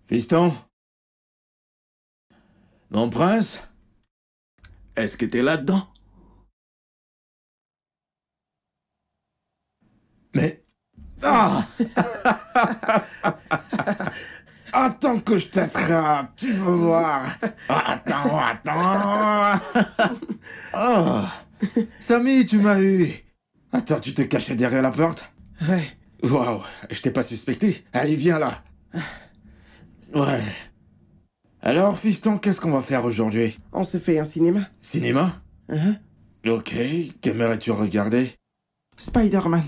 Fiston? Mon prince? Est-ce que t'es là-dedans? Mais... Ah! Attends que je t'attrape, tu vas voir. Attends. Oh! Samy, tu m'as eu. Attends, tu te cachais derrière la porte? Ouais. Waouh, je t'ai pas suspecté. Allez, viens là. Ouais. Alors, fiston, qu'est-ce qu'on va faire aujourd'hui? On se fait un cinéma. Cinéma? Ok, qu'aimerais-tu regarder? Spider-Man.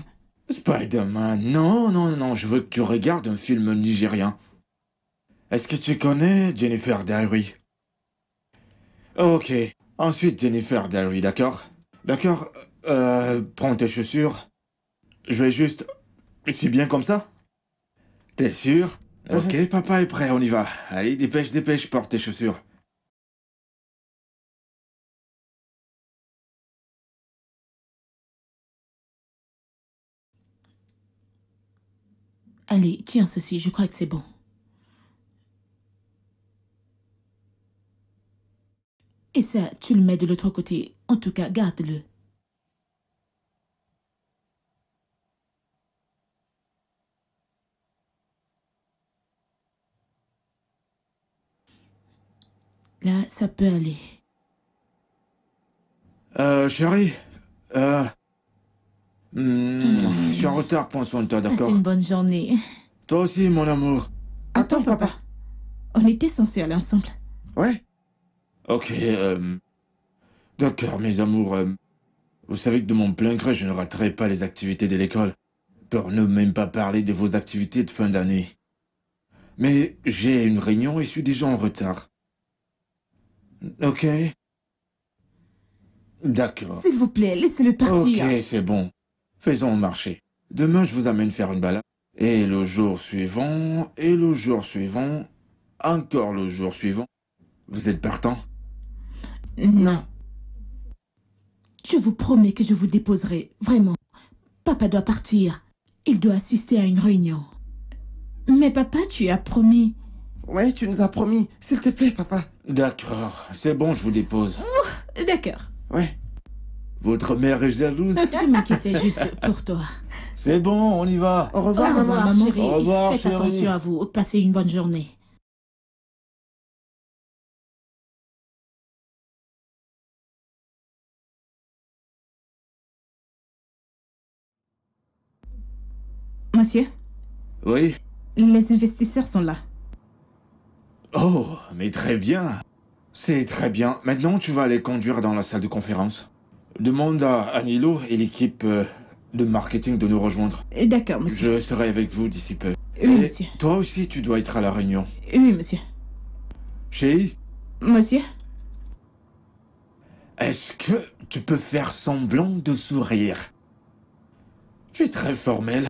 Spider-Man, non, je veux que tu regardes un film nigérien. Est-ce que tu connais Jennifer Diary? Ok, ensuite Jennifer Diary, d'accord? D'accord, prends tes chaussures. Je vais juste... C'est bien comme ça? T'es sûr? Ok, papa est prêt, on y va. Allez, dépêche, porte tes chaussures. Allez, tiens ceci, je crois que c'est bon. Et ça, tu le mets de l'autre côté. En tout cas, garde-le. Là, ça peut aller. Chérie, je suis en retard, prends soin de toi, Passe d'accord? une bonne journée. Toi aussi, mon amour. Attends, papa. On était censés aller ensemble. Ouais. Ok, d'accord, mes amours. Vous savez que de mon plein gré, je ne raterai pas les activités de l'école. Pour ne même pas parler de vos activités de fin d'année. Mais j'ai une réunion et je suis déjà en retard. Ok? D'accord. S'il vous plaît, laissez-le partir. Ok, c'est bon. Faisons marcher. Demain, je vous amène faire une balade. Et le jour suivant, encore le jour suivant. Vous êtes partant? Non. Je vous promets que je vous déposerai. Vraiment. Papa doit partir. Il doit assister à une réunion. Mais papa, tu as promis. Ouais, tu nous as promis. S'il te plaît, papa. D'accord, c'est bon, je vous dépose. D'accord. Ouais. Votre mère est jalouse? Je m'inquiétais juste pour toi. C'est bon, on y va. Au revoir, Au revoir, maman. chérie. Au revoir, Faites chérie. attention à vous. Passez une bonne journée. Monsieur, Oui? les investisseurs sont là. Oh, mais très bien. C'est très bien. Maintenant, tu vas les conduire dans la salle de conférence. Demande à Anilo et l'équipe de marketing de nous rejoindre. D'accord, monsieur. Je serai avec vous d'ici peu. Oui, Et monsieur. toi aussi, tu dois être à la réunion. Oui, monsieur. Chérie, Monsieur? est-ce que tu peux faire semblant de sourire? Tu es très formel.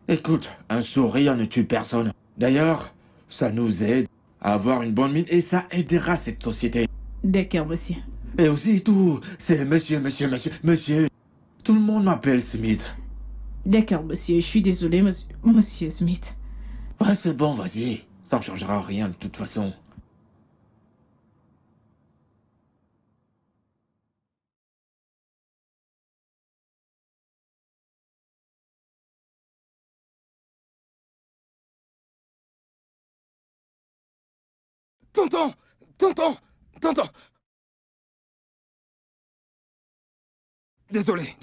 Écoute, un sourire ne tue personne. D'ailleurs, ça nous aide à avoir une bonne mine et ça aidera cette société. D'accord, monsieur. Et aussi tout, c'est monsieur. Tout le monde m'appelle Smith. D'accord, monsieur. Je suis désolée, monsieur. Monsieur Smith. Ouais, c'est bon, vas-y. Ça ne changera rien de toute façon. Tonton! Désolé.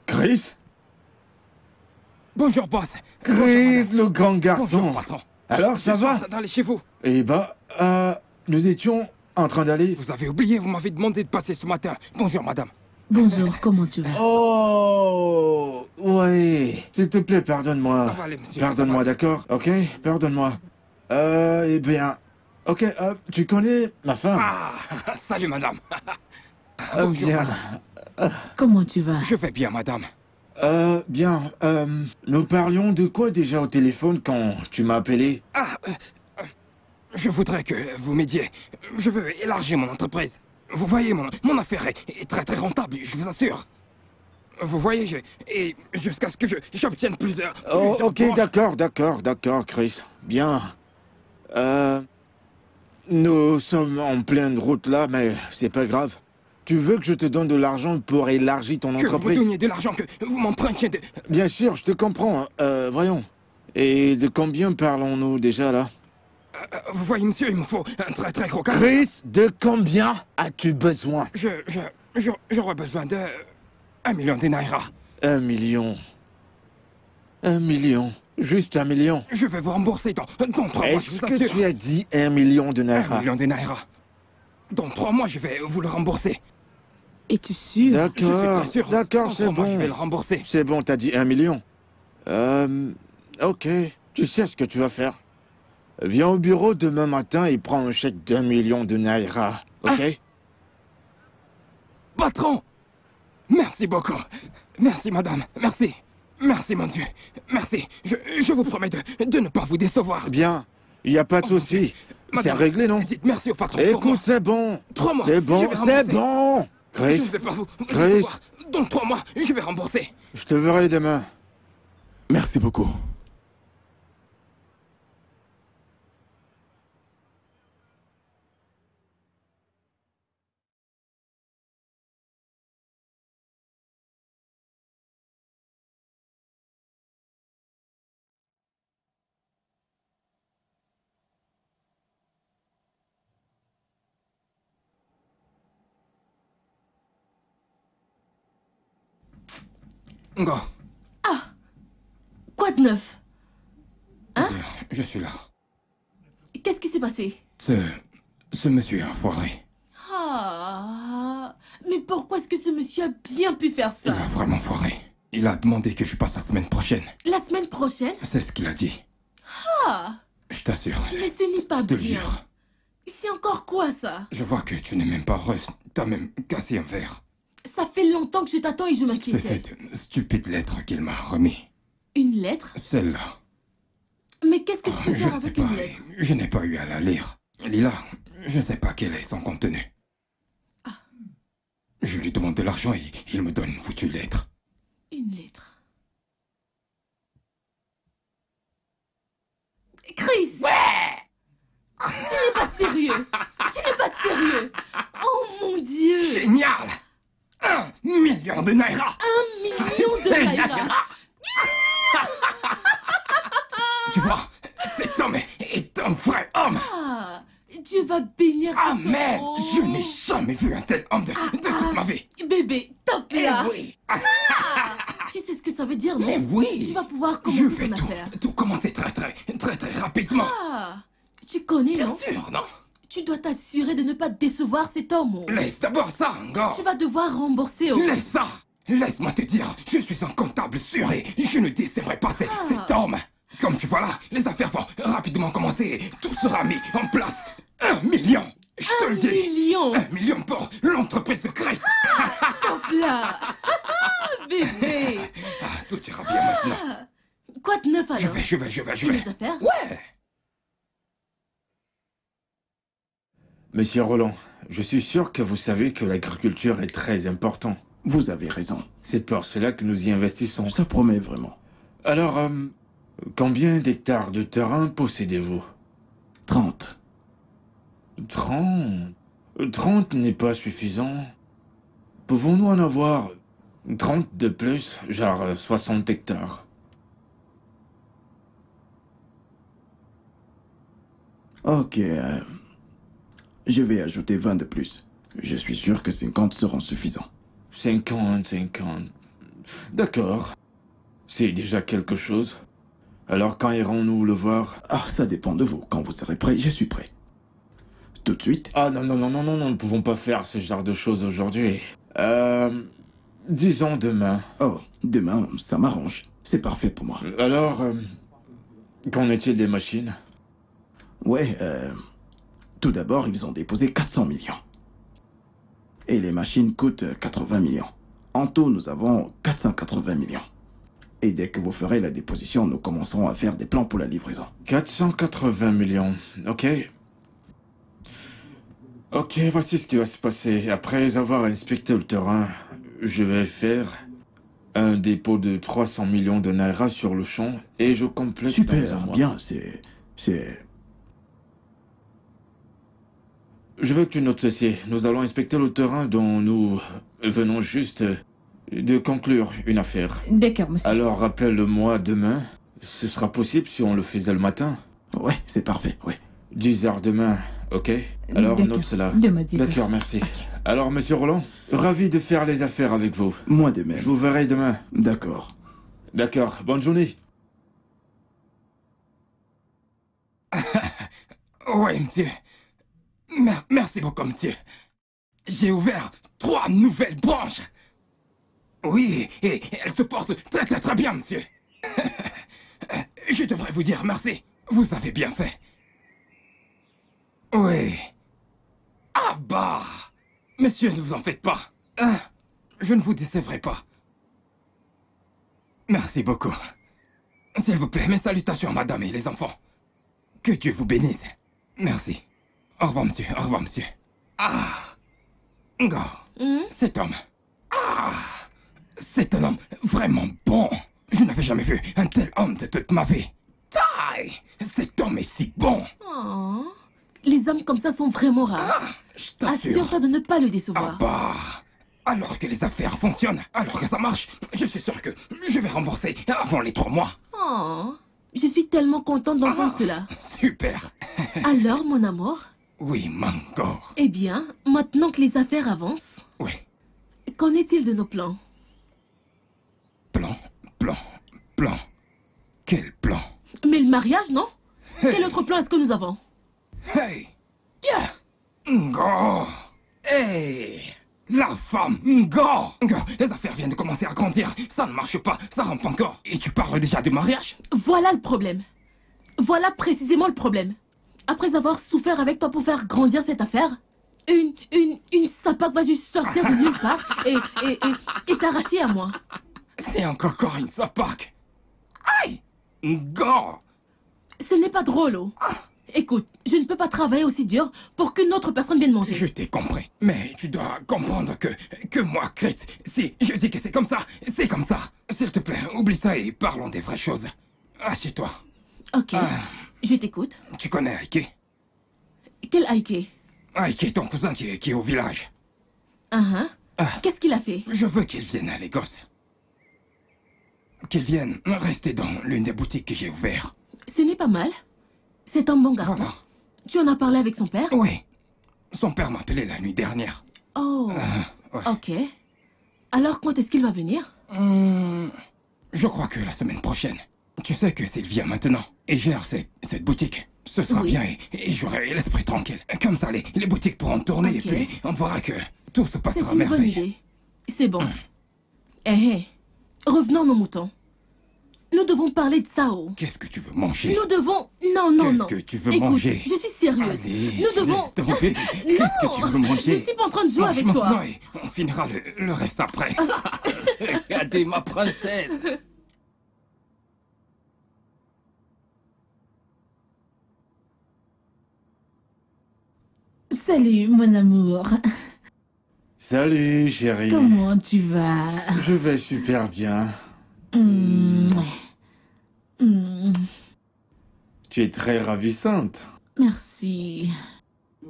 Chris? Bonjour, boss. Chris, le grand garçon. Bonjour, patron. Alors, ça Je va? suis d'aller chez vous. Eh bah, nous étions en train d'aller... Vous avez oublié, vous m'avez demandé de passer ce matin. Bonjour, madame. Bonjour, comment tu vas? Oh, ouais. S'il te plaît, pardonne-moi. Ça va aller, monsieur. Pardonne-moi, d'accord? Ok? Pardonne-moi. Eh bien... Ok, tu connais ma femme? Ah, salut, madame. Bonjour, Bien. madame. Comment tu vas? Je vais bien, madame. Bien. Nous parlions de quoi déjà au téléphone quand tu m'as appelé? Je voudrais que vous m'aidiez. Je veux élargir mon entreprise. Vous voyez, mon affaire est très rentable, je vous assure. Vous voyez, et jusqu'à ce que j'obtienne plusieurs... Oh, plusieurs ok, points. d'accord, Chris. Bien. Nous sommes en pleine route là, mais c'est pas grave. Tu veux que je te donne de l'argent pour élargir ton Que vous me entreprise? donniez de l'argent, que vous m'empruntiez de... Bien sûr, je te comprends. Voyons. Et de combien parlons-nous déjà là? Vous voyez, monsieur, il me faut un très très gros cadeau. Chris, de combien as-tu besoin? J'aurais besoin de... 1 million de naira. 1 million. 1 million. Juste 1 million. Je vais vous rembourser dans 3 mois, je Est-ce vous que assure. tu as dit 1 million de 1 naira? million de naira. Dans 3 mois, je vais vous le rembourser. Es-tu sûr? Je suis D'accord, très sûr. d'accord, Dans c'est 3 mois, je vais le bon. rembourser. C'est bon, t'as dit 1 million. Ok. Tu sais ce que tu vas faire. Viens au bureau demain matin et prends un chèque d'1 million de naira. Ok? Patron! Merci beaucoup. Merci, madame. Merci. Merci, mon Dieu. Merci. Je vous promets de ne pas vous décevoir. Bien. Il n'y a pas de souci. C'est Madame, réglé, non? Dites merci au patron pour moi. Écoute, c'est bon. 3 mois. C'est bon, je vais c'est rembourser. bon. Je Chris, ne vais pas vous Chris. décevoir. Dans 3 mois, je vais rembourser. je te verrai demain. Merci beaucoup. Go. Quoi de neuf? Je suis là. Qu'est-ce qui s'est passé? Ce monsieur a foiré. Ah, mais pourquoi est-ce que ce monsieur a bien pu faire Il ça? a vraiment foiré. Il a demandé que je passe la semaine prochaine. La semaine prochaine? C'est ce qu'il a dit. Ah, Je t'assure. mais ce n'est pas Je te bien. jure. C'est encore quoi ça? Je vois que tu n'es même pas heureuse. T'as même cassé un verre. Ça fait longtemps que je t'attends et je C'est m'inquiétais. cette stupide lettre qu'il m'a remis. Une lettre? Celle-là. Mais qu'est-ce que tu peux Je faire ne sais avec pas. une lettre? Je n'ai pas eu à la lire. Lila, je ne sais pas quel est son contenu. Je lui demande de l'argent et il me donne une foutue lettre. Une lettre. Chris! Ouais! Tu n'es pas sérieux! Tu n'es pas sérieux! Oh mon Dieu! Génial! 1 million de naira! 1 million de naira! Tu vois, cet homme est un vrai homme! Ah, Dieu va bénir Ah cet merde! euro. Je n'ai jamais vu un tel homme de toute ma vie! Bébé, top Eh là! oui! Tu sais ce que ça veut dire, non? Mais oui! Tu vas pouvoir Je commencer vais ton affaire. tout commencer très rapidement! Ah, tu connais, Bien non? sûr, non? Tu dois t'assurer de ne pas décevoir cet homme. Oh. Laisse d'abord ça, Angor! Tu vas devoir rembourser. Oh. Laisse ça! Laisse-moi te dire, je suis un comptable sûr et je ne décevrai pas cet homme! Comme tu vois là, les affaires vont rapidement commencer et tout sera mis en place! 1 million! Je te 1 le dis! million! 1 million pour l'entreprise de Chris! Top là! Bébé! Ah, tout ira bien maintenant! Quoi de neuf alors? Je vais. Et les affaires? Ouais! Monsieur Roland, je suis sûr que vous savez que l'agriculture est très important. Vous avez raison. C'est pour cela que nous y investissons. Ça promet vraiment. Alors, combien d'hectares de terrain possédez-vous? 30. 30. 30 n'est pas suffisant. Pouvons-nous en avoir 30 de plus, genre 60 hectares? Ok, je vais ajouter 20 de plus. Je suis sûr que 50 seront suffisants. 50. D'accord. C'est déjà quelque chose. Alors quand irons-nous le voir? Ah, ça dépend de vous. Quand vous serez prêt, je suis prêt. Tout de suite? Ah non, nous ne pouvons pas faire ce genre de choses aujourd'hui. Disons demain. Oh, demain, ça m'arrange. C'est parfait pour moi. Alors, qu'en est-il des machines? Ouais, tout d'abord, ils ont déposé 400 millions. Et les machines coûtent 80 millions. En tout, nous avons 480 millions. Et dès que vous ferez la déposition, nous commencerons à faire des plans pour la livraison. 480 millions, ok. Ok, voici ce qui va se passer. Après avoir inspecté le terrain, je vais faire un dépôt de 300 millions de Naira sur le champ et je complète dans un Super, mois. bien, c'est... Je veux que tu notes ceci. Nous allons inspecter le terrain dont nous venons juste de conclure une affaire. D'accord, monsieur. Alors rappelle-moi demain. Ce sera possible si on le faisait le matin. Ouais, c'est parfait, ouais. 10 heures demain, ok? Alors D'accord. note cela. Demain, 10 heures. D'accord, merci. Alors, monsieur Roland, ravi de faire les affaires avec vous. Moi de Je même. vous verrai demain. D'accord. D'accord, bonne journée. Oui, monsieur. Merci beaucoup, monsieur. J'ai ouvert 3 nouvelles branches. Oui, et elles se portent très bien, monsieur. Je devrais vous dire merci. Vous avez bien fait. Oui. Ah bah. Monsieur, ne vous en faites pas. Hein, je ne vous décevrai pas. Merci beaucoup. S'il vous plaît, mes salutations, madame et les enfants. Que Dieu vous bénisse. Merci. Au revoir, monsieur. Au revoir, monsieur. Ah. Ngo. Cet homme. Ah. C'est un homme vraiment bon. Je n'avais jamais vu un tel homme de toute ma vie. Taï. Cet homme est si bon. Oh. Les hommes comme ça sont vraiment rares. Ah, je t'assure. Assure-toi de ne pas le Ah décevoir. bah. Alors que les affaires fonctionnent, alors que ça marche, je suis sûr que je vais rembourser avant les 3 mois. Oh. Je suis tellement contente d'entendre cela. Super. Alors, mon amour, Oui, Mangor. eh bien, maintenant que les affaires avancent, Oui. qu'en est-il de nos plans? Plan. Quel plan? Mais le mariage, non? Quel autre plan est-ce que nous avons? Hey! Yeah! Ngo! Hey! La femme! Ngo! Ngo! Les affaires viennent de commencer à grandir. Ça ne marche pas. Ça rampe encore. Et tu parles déjà de mariage? Voilà le problème. Voilà précisément le problème. Après avoir souffert avec toi pour faire grandir cette affaire, une sapaque va juste sortir de nulle part et t'arracher à moi. C'est encore une sapaque. Aïe! Ngo! Ce n'est pas drôle, oh. Écoute, je ne peux pas travailler aussi dur pour qu'une autre personne vienne manger. Je t'ai compris. Mais tu dois comprendre que moi, Chris, si je dis que c'est comme ça, c'est comme ça. S'il te plaît, oublie ça et parlons des vraies choses. Assieds-toi. Ok, je t'écoute. Tu connais Aike? Quel Aike? Aike, ton cousin qui est au village. Qu'est-ce qu'il a fait? Je veux qu'il vienne à Lagos. Qu'il vienne rester dans l'une des boutiques que j'ai ouvertes. Ce n'est pas mal. C'est un bon garçon. Voilà. Tu en as parlé avec son père? Oui. Son père m'a appelé la nuit dernière. Oh, Ouais. ok. Alors quand est-ce qu'il va venir? Je crois que la semaine prochaine. Tu sais que s'il vient maintenant et gère cette boutique, ce sera Oui. bien et j'aurai l'esprit tranquille. Comme ça, les boutiques pourront tourner Ok. et puis on verra que tout se C'est passera à une bonne merveille. idée. C'est bon. Revenons à nos moutons. Nous devons parler de Sao. Qu'est-ce que tu veux manger? Nous devons... Non. Qu'est-ce que tu veux Écoute, manger? je suis sérieuse. Allez, Nous devons... laisse tomber. Qu'est-ce que tu veux manger? Je suis pas en train de jouer Mange avec maintenant toi. et on finira le reste après. Regardez ma princesse. Salut, mon amour. Salut, chérie. Comment tu vas? Je vais super bien. Tu es très ravissante. Merci.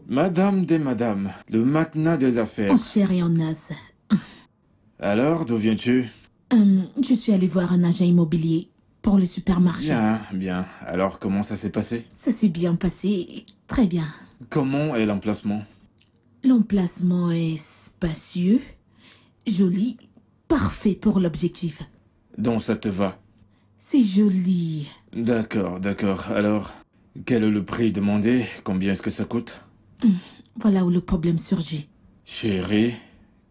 Madame des madames, le magnat des affaires. En chair et en os. Alors, d'où viens-tu? Je suis allée voir un agent immobilier pour le supermarché. Bien. Alors, comment ça s'est passé? Ça s'est bien passé. Très bien. Comment est l'emplacement? L'emplacement est spacieux, joli, parfait pour l'objectif. Donc ça te va? C'est joli. D'accord. Alors, quel est le prix demandé? Combien est-ce que ça coûte? Voilà où le problème surgit. Chérie,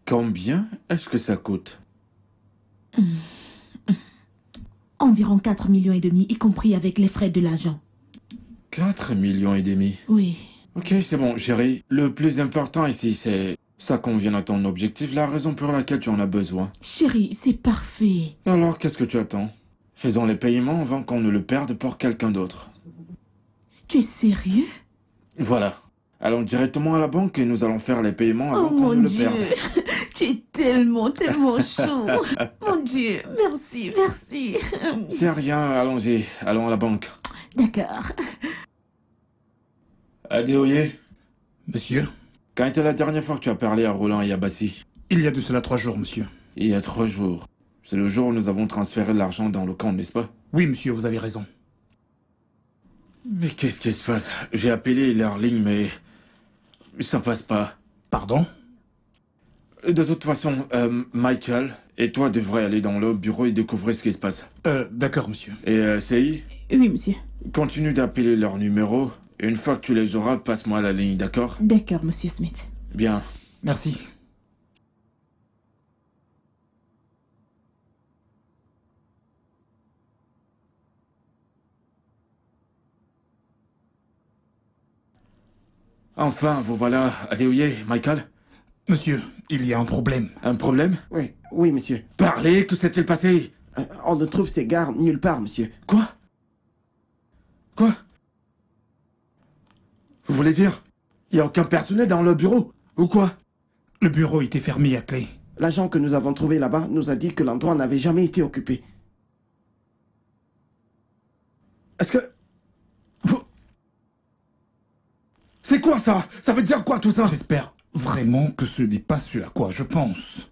combien est-ce que ça coûte? Environ 4,5 millions, y compris avec les frais de l'agent. 4,5 millions. Oui. Ok, c'est bon, chérie. Le plus important ici, c'est... Ça convient à ton objectif, la raison pour laquelle tu en as besoin. Chérie, c'est parfait. Alors, qu'est-ce que tu attends? Faisons les paiements avant qu'on ne le perde pour quelqu'un d'autre. Tu es sérieux? Voilà. Allons directement à la banque et nous allons faire les paiements avant Oh qu'on mon ne le Dieu. perde. Tu es tellement, tellement chou. Mon Dieu, merci, merci. C'est rien, allons-y. Allons à la banque. D'accord. Adéoye, Monsieur, quand était la dernière fois que tu as parlé à Roland et à Bassi? il y a de cela 3 jours, monsieur. Il y a 3 jours. C'est le jour où nous avons transféré l'argent dans le camp, n'est-ce pas? Oui, monsieur, vous avez raison. Mais qu'est-ce qui se passe? J'ai appelé leur ligne, mais ça passe pas. Pardon? De toute façon, Michael et toi devrez aller dans le bureau et découvrir ce qui se passe. D'accord, monsieur. Et CI, Oui, monsieur. continue d'appeler leur numéro. Et une fois que tu les auras, passe-moi la ligne, d'accord? D'accord, monsieur Smith. Bien. Merci. Enfin, vous voilà, Adéoye, Michael? Monsieur, il y a un problème. Un problème? Oui, oui, monsieur. Parlez, que s'est-il passé? On ne trouve ces gardes nulle part, monsieur. Quoi? Quoi? Vous voulez dire? Il n'y a aucun personnel dans le bureau? Ou quoi? Le bureau était fermé à clé. L'agent que nous avons trouvé là-bas nous a dit que l'endroit n'avait jamais été occupé. Est-ce que... Vous... C'est quoi ça? Ça veut dire quoi tout ça? J'espère vraiment que ce n'est pas ce à quoi je pense.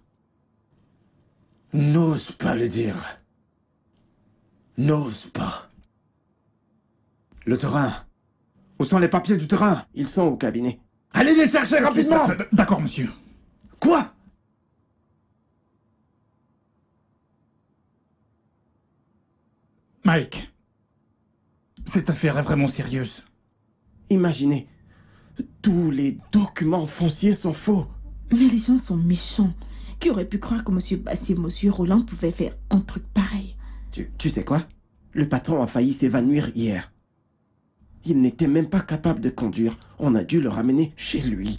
N'ose pas le dire. N'ose pas. Le terrain. Où sont les papiers du terrain? Ils sont au cabinet. Allez les chercher rapidement! D'accord, monsieur. Quoi? Mike, cette affaire est vraiment sérieuse. Imaginez, tous les documents fonciers sont faux. Mais les gens sont méchants. Qui aurait pu croire que monsieur Bassi et monsieur Roland pouvaient faire un truc pareil? Tu sais quoi? Le patron a failli s'évanouir hier. Il n'était même pas capable de conduire. On a dû le ramener chez lui.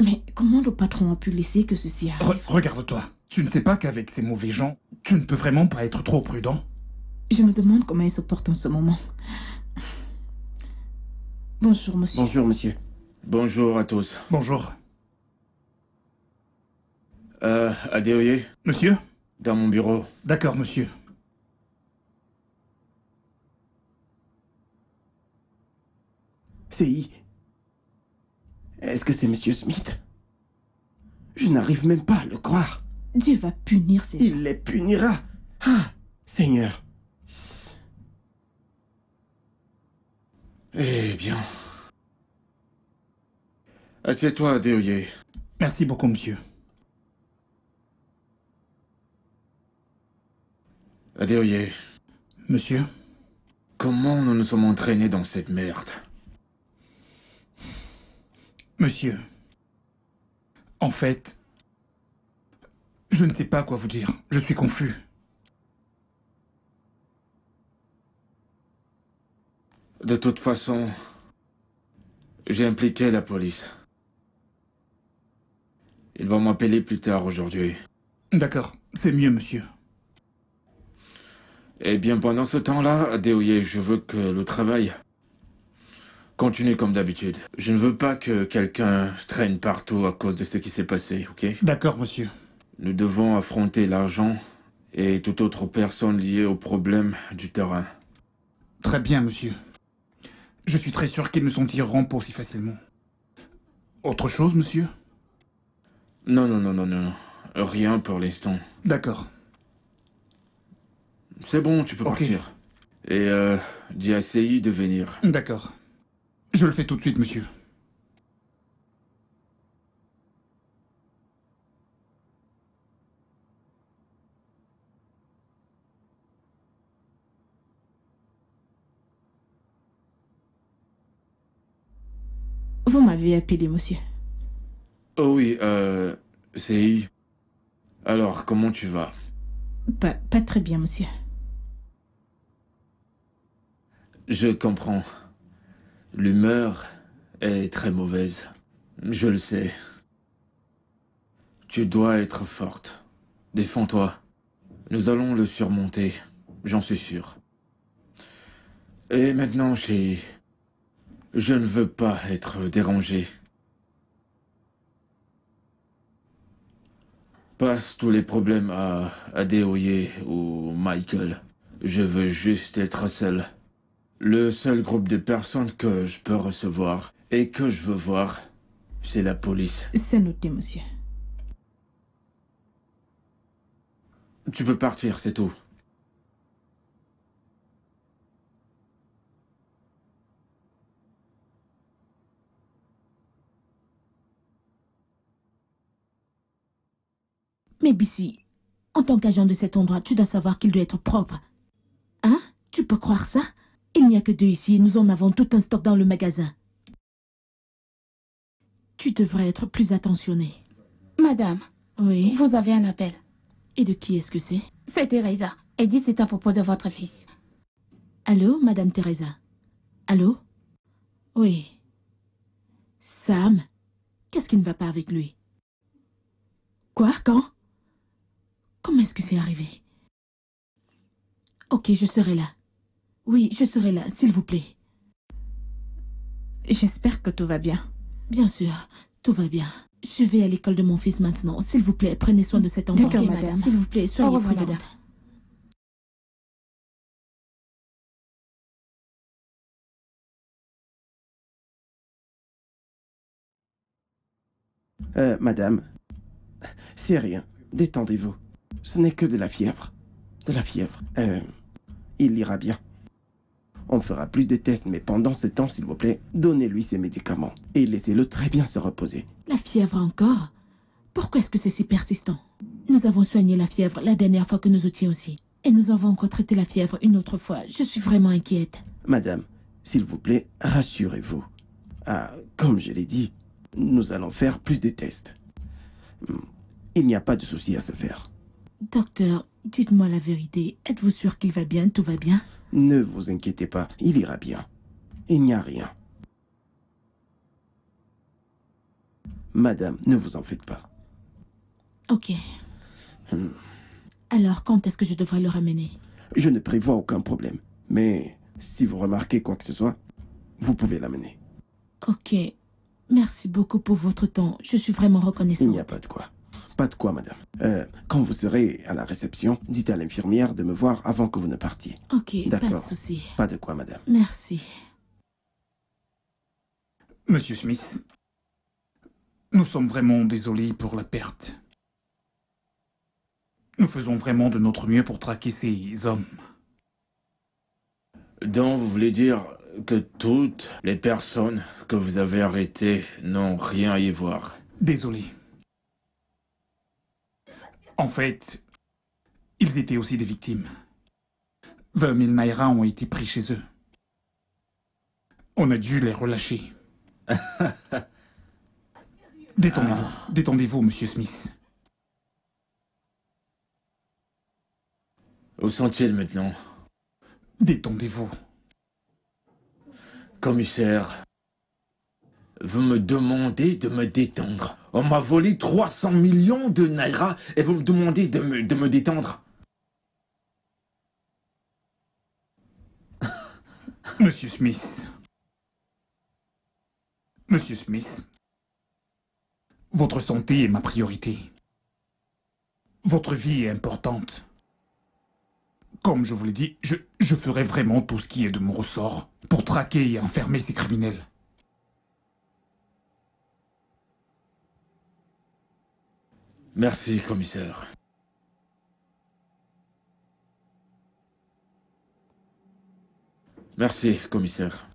Mais comment le patron a pu laisser que ceci arrive? Regarde-toi. Tu ne sais pas qu'avec ces mauvais gens, tu ne peux vraiment pas être trop prudent? Je me demande comment il se porte en ce moment. Bonjour, monsieur. Bonjour, monsieur. Bonjour à tous. Bonjour. Adéoye, Monsieur? dans mon bureau. D'accord, monsieur. CI. Est-ce que c'est monsieur Smith? Je n'arrive même pas à le croire. Dieu va punir ces gens. Il les punira. Ah, Seigneur. Eh bien... Assieds-toi, Adéoye. Merci beaucoup, monsieur. Adéoye, Monsieur? comment nous nous sommes entraînés dans cette merde? Monsieur. En fait, je ne sais pas quoi vous dire. Je suis confus. De toute façon, j'ai impliqué la police. Ils vont m'appeler plus tard aujourd'hui. D'accord, c'est mieux, monsieur. Eh bien, pendant ce temps-là, Adéoye, je veux que le travail continue comme d'habitude. Je ne veux pas que quelqu'un traîne partout à cause de ce qui s'est passé, ok? D'accord, monsieur. Nous devons affronter l'argent et toute autre personne liée au problème du terrain. Très bien, monsieur. Je suis très sûr qu'ils ne s'en tireront pas aussi facilement. Autre chose, monsieur? Non, non, non, non, non. Rien pour l'instant. D'accord. C'est bon, tu peux partir. Et dis à CI de venir. D'accord. Je le fais tout de suite, monsieur. Vous m'avez appelé, monsieur. Oh oui, CI. Alors, comment tu vas? Pas très bien, monsieur. Je comprends. L'humeur est très mauvaise. Je le sais. Tu dois être forte. Défends-toi. Nous allons le surmonter. J'en suis sûr. Et maintenant, chérie, je ne veux pas être dérangé. Passe tous les problèmes à Adeoye ou Michael. Je veux juste être seul. Le seul groupe de personnes que je peux recevoir et que je veux voir, c'est la police. C'est noté, monsieur. Tu peux partir, c'est tout. Mais Bissy, en tant qu'agent de cet endroit, tu dois savoir qu'il doit être propre. Hein? Tu peux croire ça? Il n'y a que 2 ici et nous en avons tout un stock dans le magasin. Tu devrais être plus attentionnée. Madame, Oui? vous avez un appel. Et de qui est-ce que c'est? C'est Teresa. Elle dit c'est à propos de votre fils. Allô, Madame Teresa? Allô? Oui. Sam? Qu'est-ce qui ne va pas avec lui? Quoi? Quand? Comment est-ce que c'est arrivé? Ok, je serai là. Oui, je serai là, s'il vous plaît. J'espère que tout va bien. Bien sûr, tout va bien. Je vais à l'école de mon fils maintenant. S'il vous plaît, prenez soin de cet enfant. D'accord, madame. S'il vous plaît, soyez Au revoir, prudente. madame. Madame, c'est rien. Détendez-vous. Ce n'est que de la fièvre. De la fièvre. Il ira bien. On fera plus de tests, mais pendant ce temps, s'il vous plaît, donnez-lui ses médicaments et laissez-le très bien se reposer. La fièvre encore? Pourquoi est-ce que c'est si persistant? Nous avons soigné la fièvre la dernière fois que nous étions aussi. Et nous avons encore traité la fièvre une autre fois. Je suis vraiment inquiète. Madame, s'il vous plaît, rassurez-vous. Ah, comme je l'ai dit, nous allons faire plus de tests. Il n'y a pas de souci à se faire. Docteur, dites-moi la vérité. Êtes-vous sûr qu'il va bien? Tout va bien? Ne vous inquiétez pas, il ira bien. Il n'y a rien. Madame, ne vous en faites pas. Ok. Alors, quand est-ce que je devrais le ramener? Je ne prévois aucun problème. Mais si vous remarquez quoi que ce soit, vous pouvez l'amener. Ok. Merci beaucoup pour votre temps. Je suis vraiment Il reconnaissante. n'y a pas de quoi. Pas de quoi, madame. Quand vous serez à la réception, dites à l'infirmière de me voir avant que vous ne partiez. Ok, pas de D'accord. souci. Pas de quoi, madame. Merci. Monsieur Smith, nous sommes vraiment désolés pour la perte. Nous faisons vraiment de notre mieux pour traquer ces hommes. Donc vous voulez dire que toutes les personnes que vous avez arrêtées n'ont rien à y voir? Désolé. En fait, ils étaient aussi des victimes. 20 000 naira ont été pris chez eux. On a dû les relâcher. Détendez-vous, détendez-vous, monsieur Smith. Où sont-ils maintenant? Détendez-vous. Commissaire, vous me demandez de me détendre. On m'a volé 300 millions de naira et vous me demandez de me détendre. Monsieur Smith. Monsieur Smith. Votre santé est ma priorité. Votre vie est importante. Comme je vous l'ai dit, je ferai vraiment tout ce qui est de mon ressort pour traquer et enfermer ces criminels. Merci, commissaire. Merci, commissaire.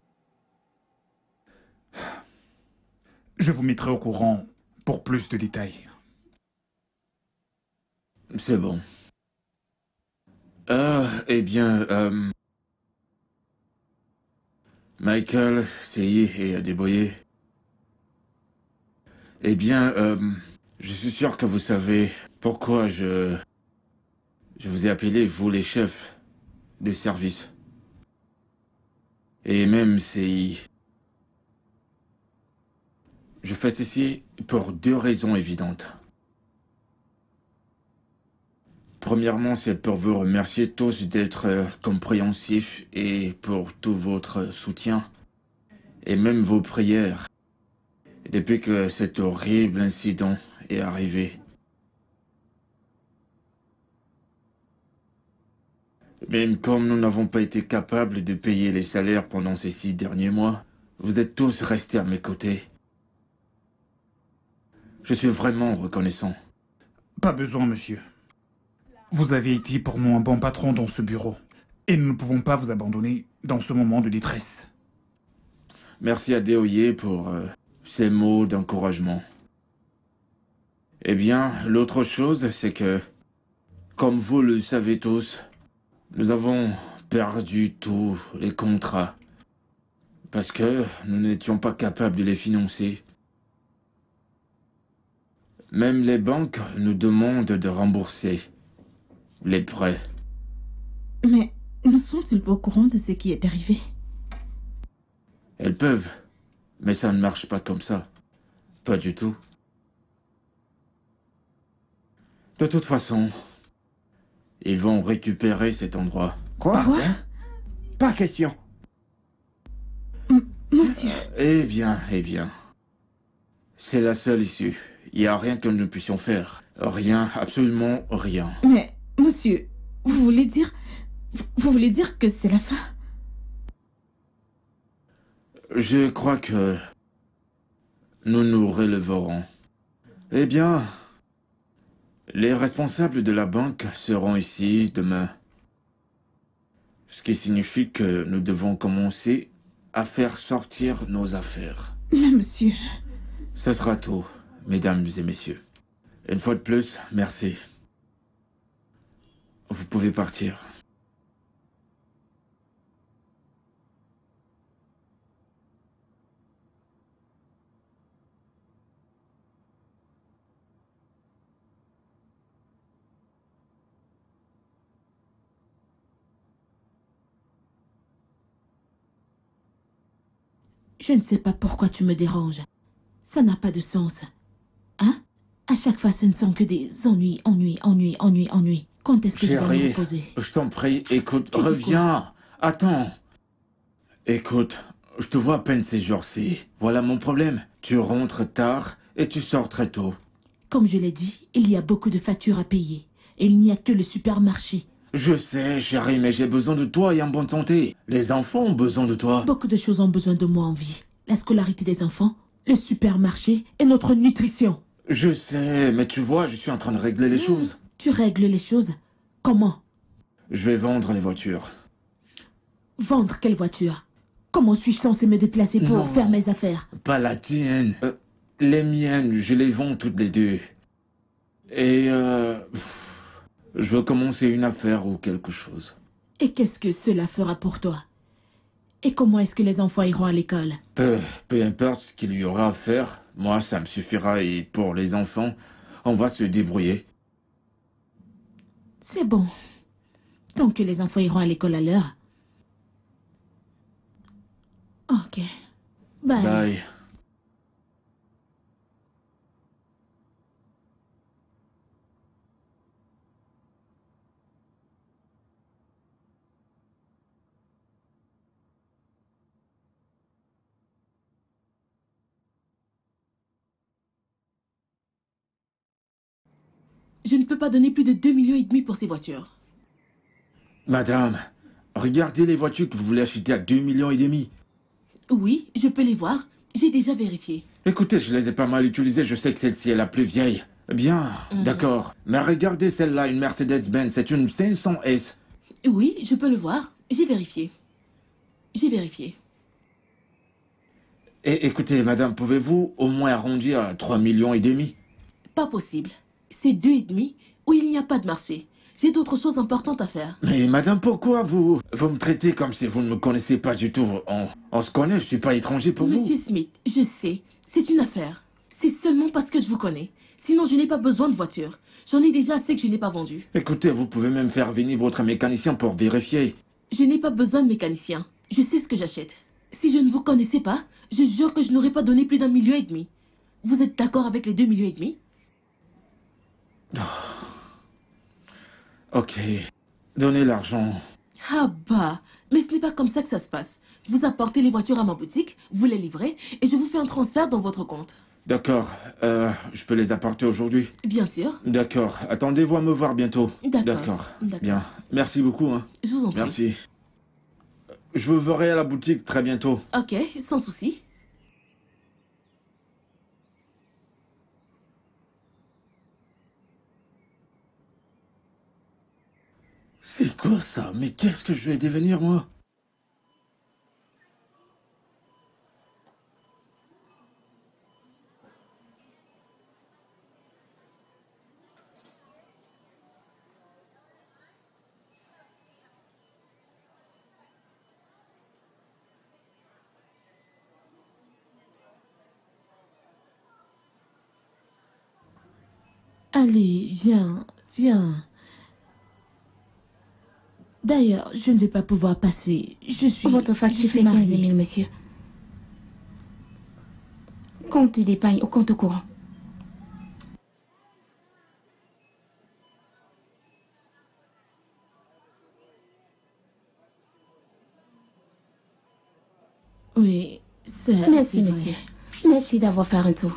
Je vous mettrai au courant pour plus de détails. C'est bon. Eh bien, Michael, Seyi et Adeboye. Eh bien, je suis sûr que vous savez pourquoi je vous ai appelé, vous les chefs de service. Et même Seyi. Je fais ceci pour 2 raisons évidentes. Premièrement, c'est pour vous remercier tous d'être compréhensifs et pour tout votre soutien et même vos prières depuis que cet horrible incident est arrivé. Même comme nous n'avons pas été capables de payer les salaires pendant ces 6 derniers mois, vous êtes tous restés à mes côtés. Je suis vraiment reconnaissant. Pas besoin, monsieur. Vous avez été pour nous un bon patron dans ce bureau. Et nous ne pouvons pas vous abandonner dans ce moment de détresse. Merci à Deoye pour ces mots d'encouragement. Eh bien, l'autre chose, c'est que, comme vous le savez tous, nous avons perdu tous les contrats. Parce que nous n'étions pas capables de les financer. Même les banques nous demandent de rembourser les prêts. Mais ne sont-ils pas au courant de ce qui est arrivé? Elles peuvent, mais ça ne marche pas comme ça. Pas du tout. De toute façon, ils vont récupérer cet endroit. Quoi? Quoi? Pas question. Monsieur, Eh bien. C'est la seule issue. Il n'y a rien que nous puissions faire. Rien, absolument rien. mais monsieur, vous voulez dire que c'est la fin? Je crois que nous nous relèverons. Eh bien, les responsables de la banque seront ici demain. Ce qui signifie que nous devons commencer à faire sortir nos affaires. Mais monsieur, Ce sera tout, mesdames et messieurs. Une fois de plus, merci. Vous pouvez partir. je ne sais pas pourquoi tu me déranges. Ça n'a pas de sens. Hein? À chaque fois, ce ne sont que des ennuis. Quand est-ce que je vais me Chérie, reposer? je t'en prie, écoute, Tu dis reviens. Attends. Écoute, je te vois à peine ces jours-ci. Voilà mon problème. Tu rentres tard et tu sors très tôt. Comme je l'ai dit, il y a beaucoup de factures à payer. Et il n'y a que le supermarché. Je sais, chérie, mais j'ai besoin de toi et en bonne santé. Les enfants ont besoin de toi. Beaucoup de choses ont besoin de moi en vie. La scolarité des enfants, le supermarché et notre nutrition. Je sais, mais tu vois, je suis en train de régler les choses. Tu règles les choses? Comment? Je vais vendre les voitures. Vendre quelle voiture? Comment suis-je censé me déplacer pour Non. faire mes affaires? Pas la tienne. Les miennes, je les vends toutes les deux. Et je veux commencer une affaire ou quelque chose. Et qu'est-ce que cela fera pour toi? Et comment est-ce que les enfants iront à l'école? Peu importe ce qu'il y aura à faire, moi ça me suffira et pour les enfants, on va se débrouiller. C'est bon. Tant que les enfants iront à l'école à l'heure. Ok. Bye. Bye. Je ne peux pas donner plus de 2,5 millions pour ces voitures. Madame, regardez les voitures que vous voulez acheter à 2,5 millions. Oui, je peux les voir. J'ai déjà vérifié. Écoutez, je les ai pas mal utilisées, je sais que celle-ci est la plus vieille. Bien, d'accord. Mais regardez celle-là, une Mercedes-Benz, c'est une 500S. Oui, je peux le voir. J'ai vérifié. Et écoutez, madame, pouvez-vous au moins arrondir à 3,5 millions? Pas possible. C'est 2,5 où il n'y a pas de marché. J'ai d'autres choses importantes à faire. Mais madame, pourquoi vous me traitez comme si vous ne me connaissez pas du tout? On se connaît, je suis pas étranger pour Monsieur vous. Smith, je sais. C'est une affaire. C'est seulement parce que je vous connais. Sinon, je n'ai pas besoin de voiture. J'en ai déjà assez que je n'ai pas vendu. Écoutez, vous pouvez même faire venir votre mécanicien pour vérifier. Je n'ai pas besoin de mécanicien. Je sais ce que j'achète. Si je ne vous connaissais pas, je jure que je n'aurais pas donné plus d'1,5 million. Vous êtes d'accord avec les 2,5 millions? Ok, donnez l'argent. Ah bah, mais ce n'est pas comme ça que ça se passe. Vous apportez les voitures à ma boutique, vous les livrez et je vous fais un transfert dans votre compte. D'accord. Je peux les apporter aujourd'hui? Bien sûr. D'accord. Attendez-vous à me voir bientôt. D'accord. Bien. Merci beaucoup, hein. Je vous en prie. Merci. Je vous verrai à la boutique très bientôt. Ok, sans souci. C'est quoi ça? Mais qu'est-ce que je vais devenir, moi? Allez, viens, viens. D'ailleurs, je ne vais pas pouvoir passer. Votre facture fait 15 000, monsieur. Compte d'épargne au compte courant. Oui, ça. Merci, monsieur. Merci d'avoir fait un tour.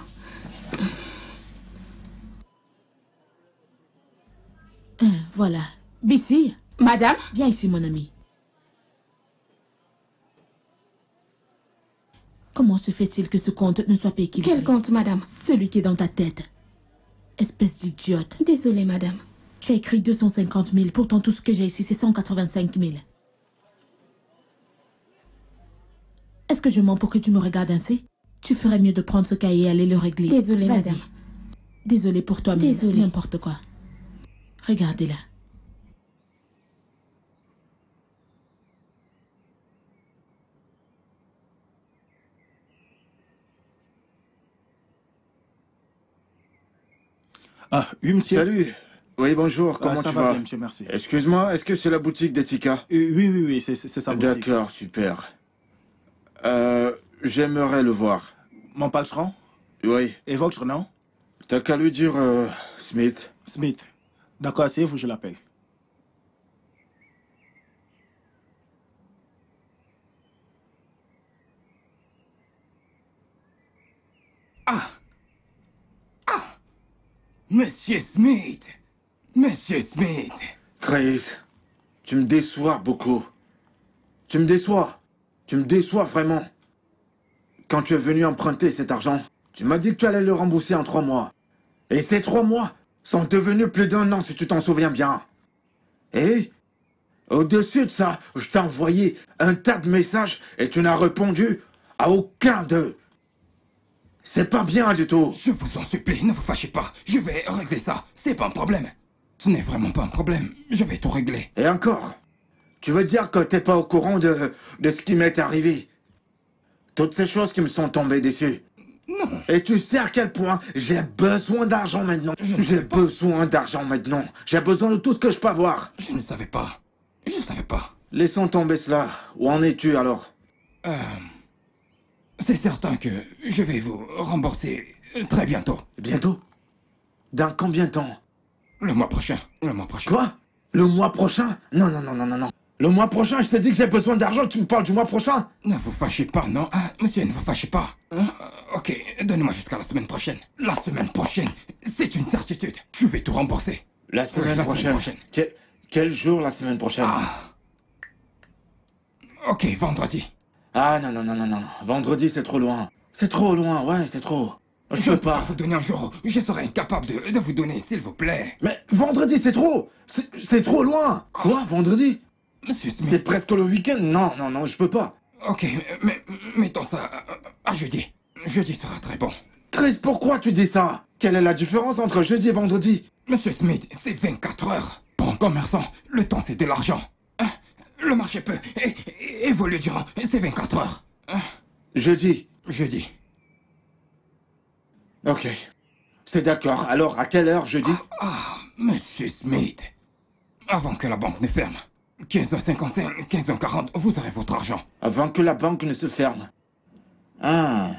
Voilà. Bissy, Madame? viens ici, mon ami. Comment se fait-il que ce compte ne soit pas équilibré? Quel compte, madame? Celui qui est dans ta tête. Espèce d'idiote. Désolée, madame. Tu as écrit 250 000. Pourtant, tout ce que j'ai ici, c'est 185 000. Est-ce que je mens pour que tu me regardes ainsi? Tu ferais mieux de prendre ce cahier et aller le régler. Désolée, Vas-y. madame. Désolée pour toi-même. Désolée. N'importe quoi. Regardez-la. Ah, oui, monsieur. Salut. Oui, bonjour. Comment ça tu va vas? bien, monsieur, merci. Excuse-moi, est-ce que c'est la boutique d'Etika? Oui, c'est ça. D'accord, super. J'aimerais le voir. Mon patron Oui. et votre nom? T'as qu'à lui dire Smith. Smith. D'accord, c'est vous, je l'appelle. Monsieur Smith. Monsieur Smith. Chris, tu me déçois beaucoup. Tu me déçois. Tu me déçois vraiment. Quand tu es venu emprunter cet argent, tu m'as dit que tu allais le rembourser en 3 mois. Et ces 3 mois sont devenus plus d'1 an si tu t'en souviens bien. Et au-dessus de ça, je t'ai envoyé un tas de messages et tu n'as répondu à aucun d'eux. C'est pas bien du tout. Je vous en supplie, ne vous fâchez pas. Je vais régler ça. C'est pas un problème. Ce n'est vraiment pas un problème. Je vais tout régler. Et encore, tu veux dire que t'es pas au courant de ce qui m'est arrivé? Toutes ces choses qui me sont tombées dessus. Non. Et tu sais à quel point j'ai besoin d'argent maintenant. J'ai besoin d'argent maintenant. J'ai besoin de tout ce que je peux avoir. Je ne savais pas. Je ne savais pas. Laissons tomber cela. Où en es-tu alors? C'est certain que je vais vous rembourser très bientôt. Bientôt? Dans combien de temps? Le mois prochain. Le mois prochain. Quoi? Le mois prochain? Non. Le mois prochain, je t'ai dit que j'ai besoin d'argent, tu me parles du mois prochain? Ne vous fâchez pas, non? Ah, monsieur, ne vous fâchez pas. Ok, donnez-moi jusqu'à la semaine prochaine. La semaine prochaine, c'est une certitude. Je vais tout rembourser. La semaine prochaine. Quel jour la semaine prochaine? Ok, vendredi. Ah non. Vendredi, c'est trop loin. C'est trop loin, ouais, c'est trop. Je peux pas. vous donner un jour où je serai incapable de vous donner, s'il vous plaît. Mais vendredi, c'est trop. C'est trop loin. Quoi, vendredi? Monsieur Smith. C'est presque le week-end. Non, je peux pas. Ok, mais mettons ça à jeudi. Jeudi sera très bon. Chris, pourquoi tu dis ça? Quelle est la différence entre jeudi et vendredi? Monsieur Smith, c'est 24 heures. Pour un commerçant, le temps c'est de l'argent. Le marché peut évoluer durant ces 24 heures. Jeudi. Jeudi. Ok. C'est d'accord. Alors, à quelle heure jeudi? Monsieur Smith. Avant que la banque ne ferme. 15h55, 15h40, vous aurez votre argent. Avant que la banque ne se ferme. Ah.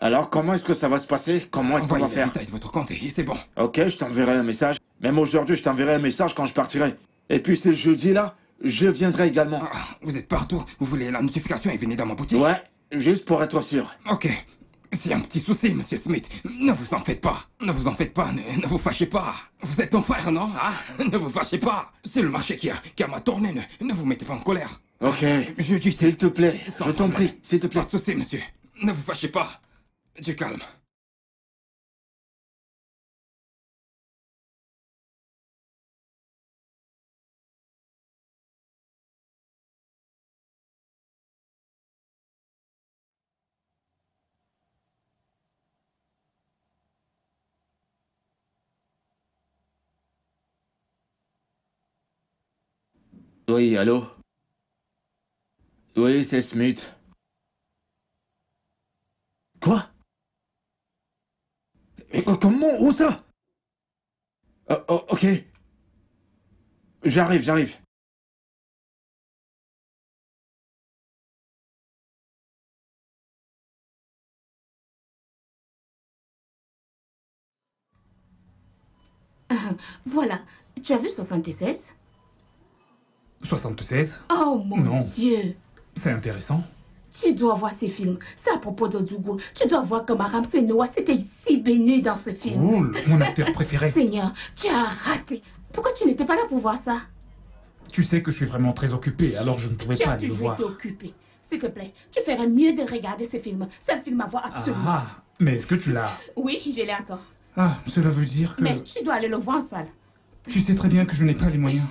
Alors, comment est-ce que ça va se passer? Comment est-ce qu'on va Envoyez les faire? détails de votre compte et c'est bon. Ok, je t'enverrai un message. Même aujourd'hui, je t'enverrai un message quand je partirai. Et puis, c'est jeudi, là, je viendrai également. Vous êtes partout. Vous voulez la notification et venez dans ma boutique? Ouais, juste pour être sûr. Ok. C'est un petit souci, monsieur Smith. Ne vous en faites pas. Ne vous en faites pas. Ne vous fâchez pas. Vous êtes ton frère, non? Hein? Ne vous fâchez pas. C'est le marché qui a mal tourné. Ne vous mettez pas en colère. Ok. Je dis S'il te plaît, sans je t'en problème. prie, s'il te plaît. Pas de souci, monsieur. Ne vous fâchez pas. Du calme. Oui, allô? Oui, c'est Smith. Quoi? Mais comment? Où ça? Ok. J'arrive. Voilà. Tu as vu 76? 76? Oh mon Non. Dieu. C'est intéressant. Tu dois voir ces films. C'est à propos de Djougou. Tu dois voir comment Ramsey Noah s'était si béni dans ce film. Cool, mon acteur préféré. Seigneur, tu as raté. Pourquoi tu n'étais pas là pour voir ça? Tu sais que je suis vraiment très occupé, alors je ne pouvais Tu pas as aller le toujours voir. été occupé. S'il te plaît, tu ferais mieux de regarder ce film. C'est un film à voir absolument. Ah, mais est-ce que tu l'as... Oui, je l'ai encore. Ah, cela veut dire que... Mais tu dois aller le voir en salle. Tu sais très bien que je n'ai pas les moyens.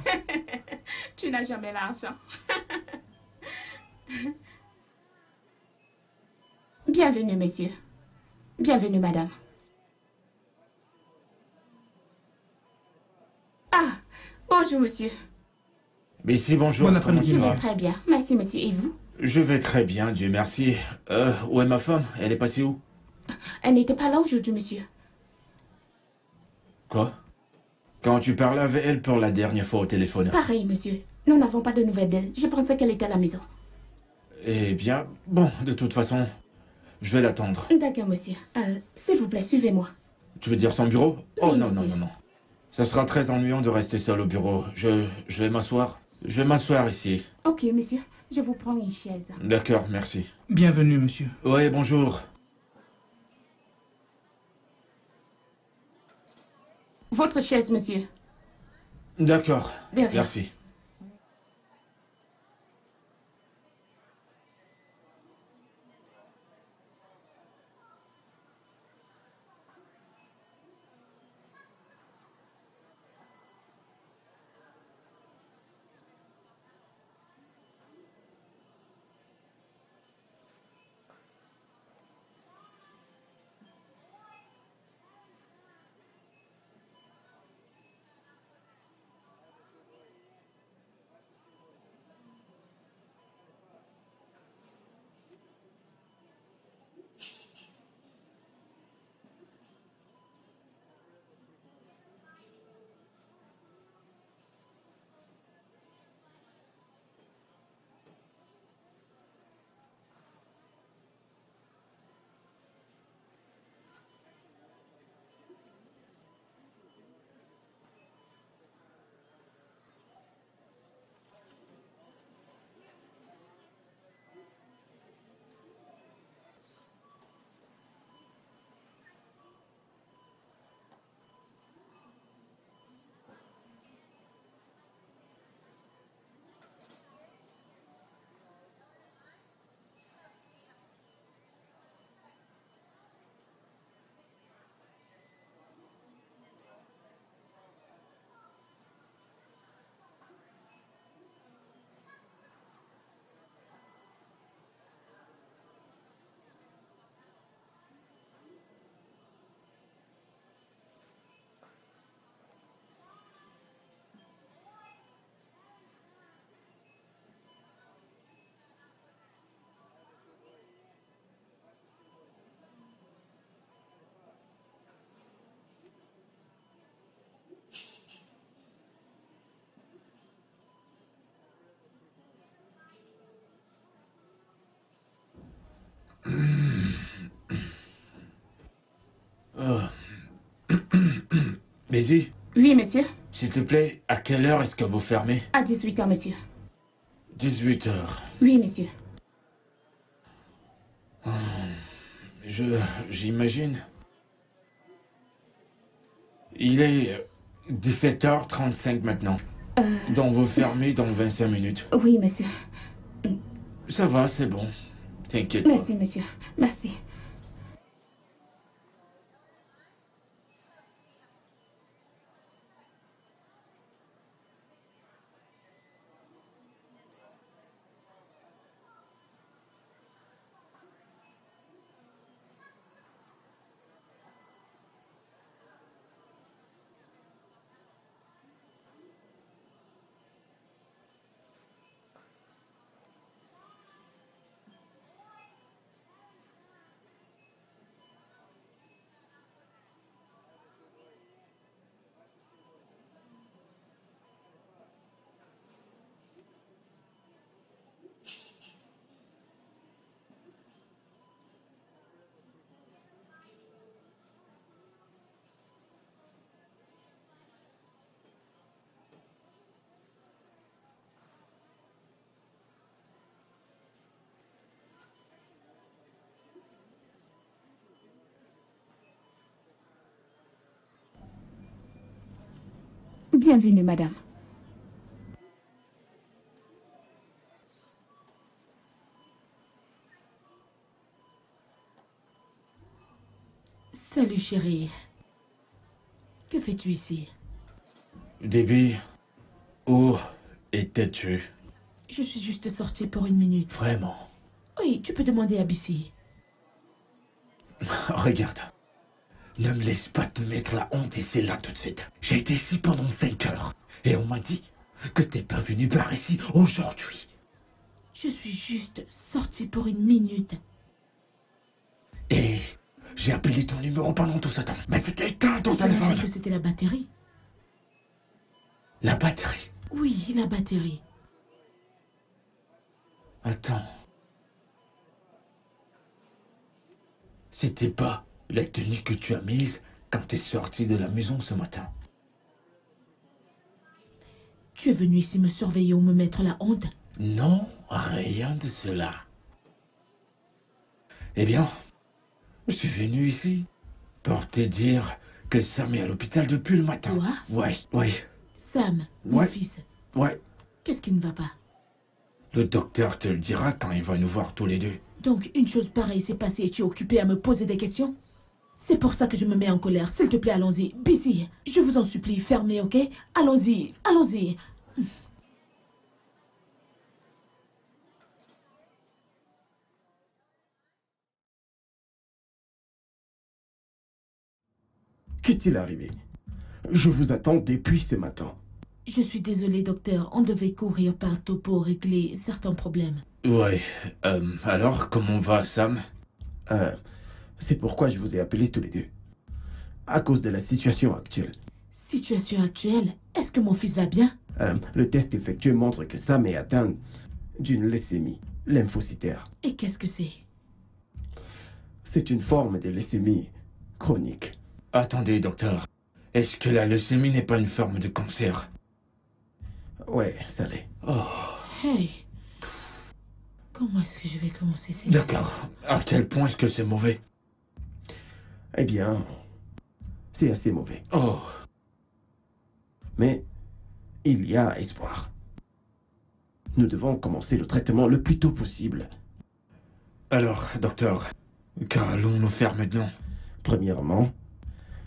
Tu n'as jamais l'argent. Bienvenue, monsieur. Bienvenue, madame. Ah, bonjour, monsieur. Mais si, bonjour. Bon après-midi, Je comment tu vais vas? très bien. Merci, monsieur. Et vous? Je vais très bien, Dieu merci. Où est ma femme? Elle est passée où? Elle n'était pas là aujourd'hui, monsieur. Quoi? Quand tu parlais avec elle pour la dernière fois au téléphone. Pareil, monsieur. Nous n'avons pas de nouvelles d'elle. Je pensais qu'elle était à la maison. Eh bien, bon, de toute façon, je vais l'attendre. D'accord, monsieur. S'il vous plaît, suivez-moi. Tu veux dire son bureau? Oh Oui, non, monsieur. non. Ça sera très ennuyant de rester seul au bureau. Je vais m'asseoir. Je vais m'asseoir ici. Ok, monsieur. Je vous prends une chaise. D'accord, merci. Bienvenue, monsieur. Oui, bonjour. Votre chaise, monsieur. D'accord. Derrière. Merci. Daisy, Oui, monsieur. s'il te plaît, à quelle heure est-ce que vous fermez? À 18h, monsieur. 18 heures. Oui, monsieur. J'imagine. Il est 17h35 maintenant. Donc vous fermez dans 25 minutes. Oui, monsieur. Ça va, c'est bon. T'inquiète pas. Merci, monsieur. Merci. Bienvenue, madame. Salut chérie. Que fais-tu ici? Déby, où étais-tu? Je suis juste sortie pour une minute. Vraiment? Oui, tu peux demander à Bissy. Regarde. Ne me laisse pas te mettre la honte ici, là, tout de suite. J'ai été ici pendant 5 heures. Et on m'a dit que t'es pas venu par ici aujourd'hui. Je suis juste sortie pour une minute. Et j'ai appelé ton numéro pendant tout ce temps. Mais c'était éteint ton J'imagine téléphone. que c'était la batterie. La batterie. Oui, la batterie. Attends. C'était pas la tenue que tu as mise quand t'es sorti de la maison ce matin? Tu es venu ici me surveiller ou me mettre la honte? Non, rien de cela. Eh bien, je suis venu ici pour te dire que Sam est à l'hôpital depuis le matin. Quoi? Oui. Sam, mon Ouais. fils, Ouais. qu'est-ce qui ne va pas? Le docteur te le dira quand il va nous voir tous les deux. Donc, une chose pareille s'est passée et tu es occupé à me poser des questions? C'est pour ça que je me mets en colère. S'il te plaît, allons-y. Busy, je vous en supplie, fermez, ok? Allons-y, allons-y. Qu'est-il arrivé? Je vous attends depuis ce matin. Je suis désolée, docteur. On devait courir partout pour régler certains problèmes. Ouais. Alors, comment va Sam? C'est pourquoi je vous ai appelés tous les deux. À cause de la situation actuelle. Situation actuelle, est-ce que mon fils va bien? Le test effectué montre que Sam est atteint d'une leucémie lymphocytaire. Et qu'est-ce que c'est? C'est une forme de leucémie chronique. Attendez, docteur. Est-ce que la leucémie n'est pas une forme de cancer? Ouais, ça l'est. Oh. Hey, comment est-ce que je vais commencer cette D'accord. À quel point est-ce que c'est mauvais? Eh bien, c'est assez mauvais. Oh. Mais il y a espoir. Nous devons commencer le traitement le plus tôt possible. Alors, docteur, qu'allons-nous faire maintenant? Premièrement,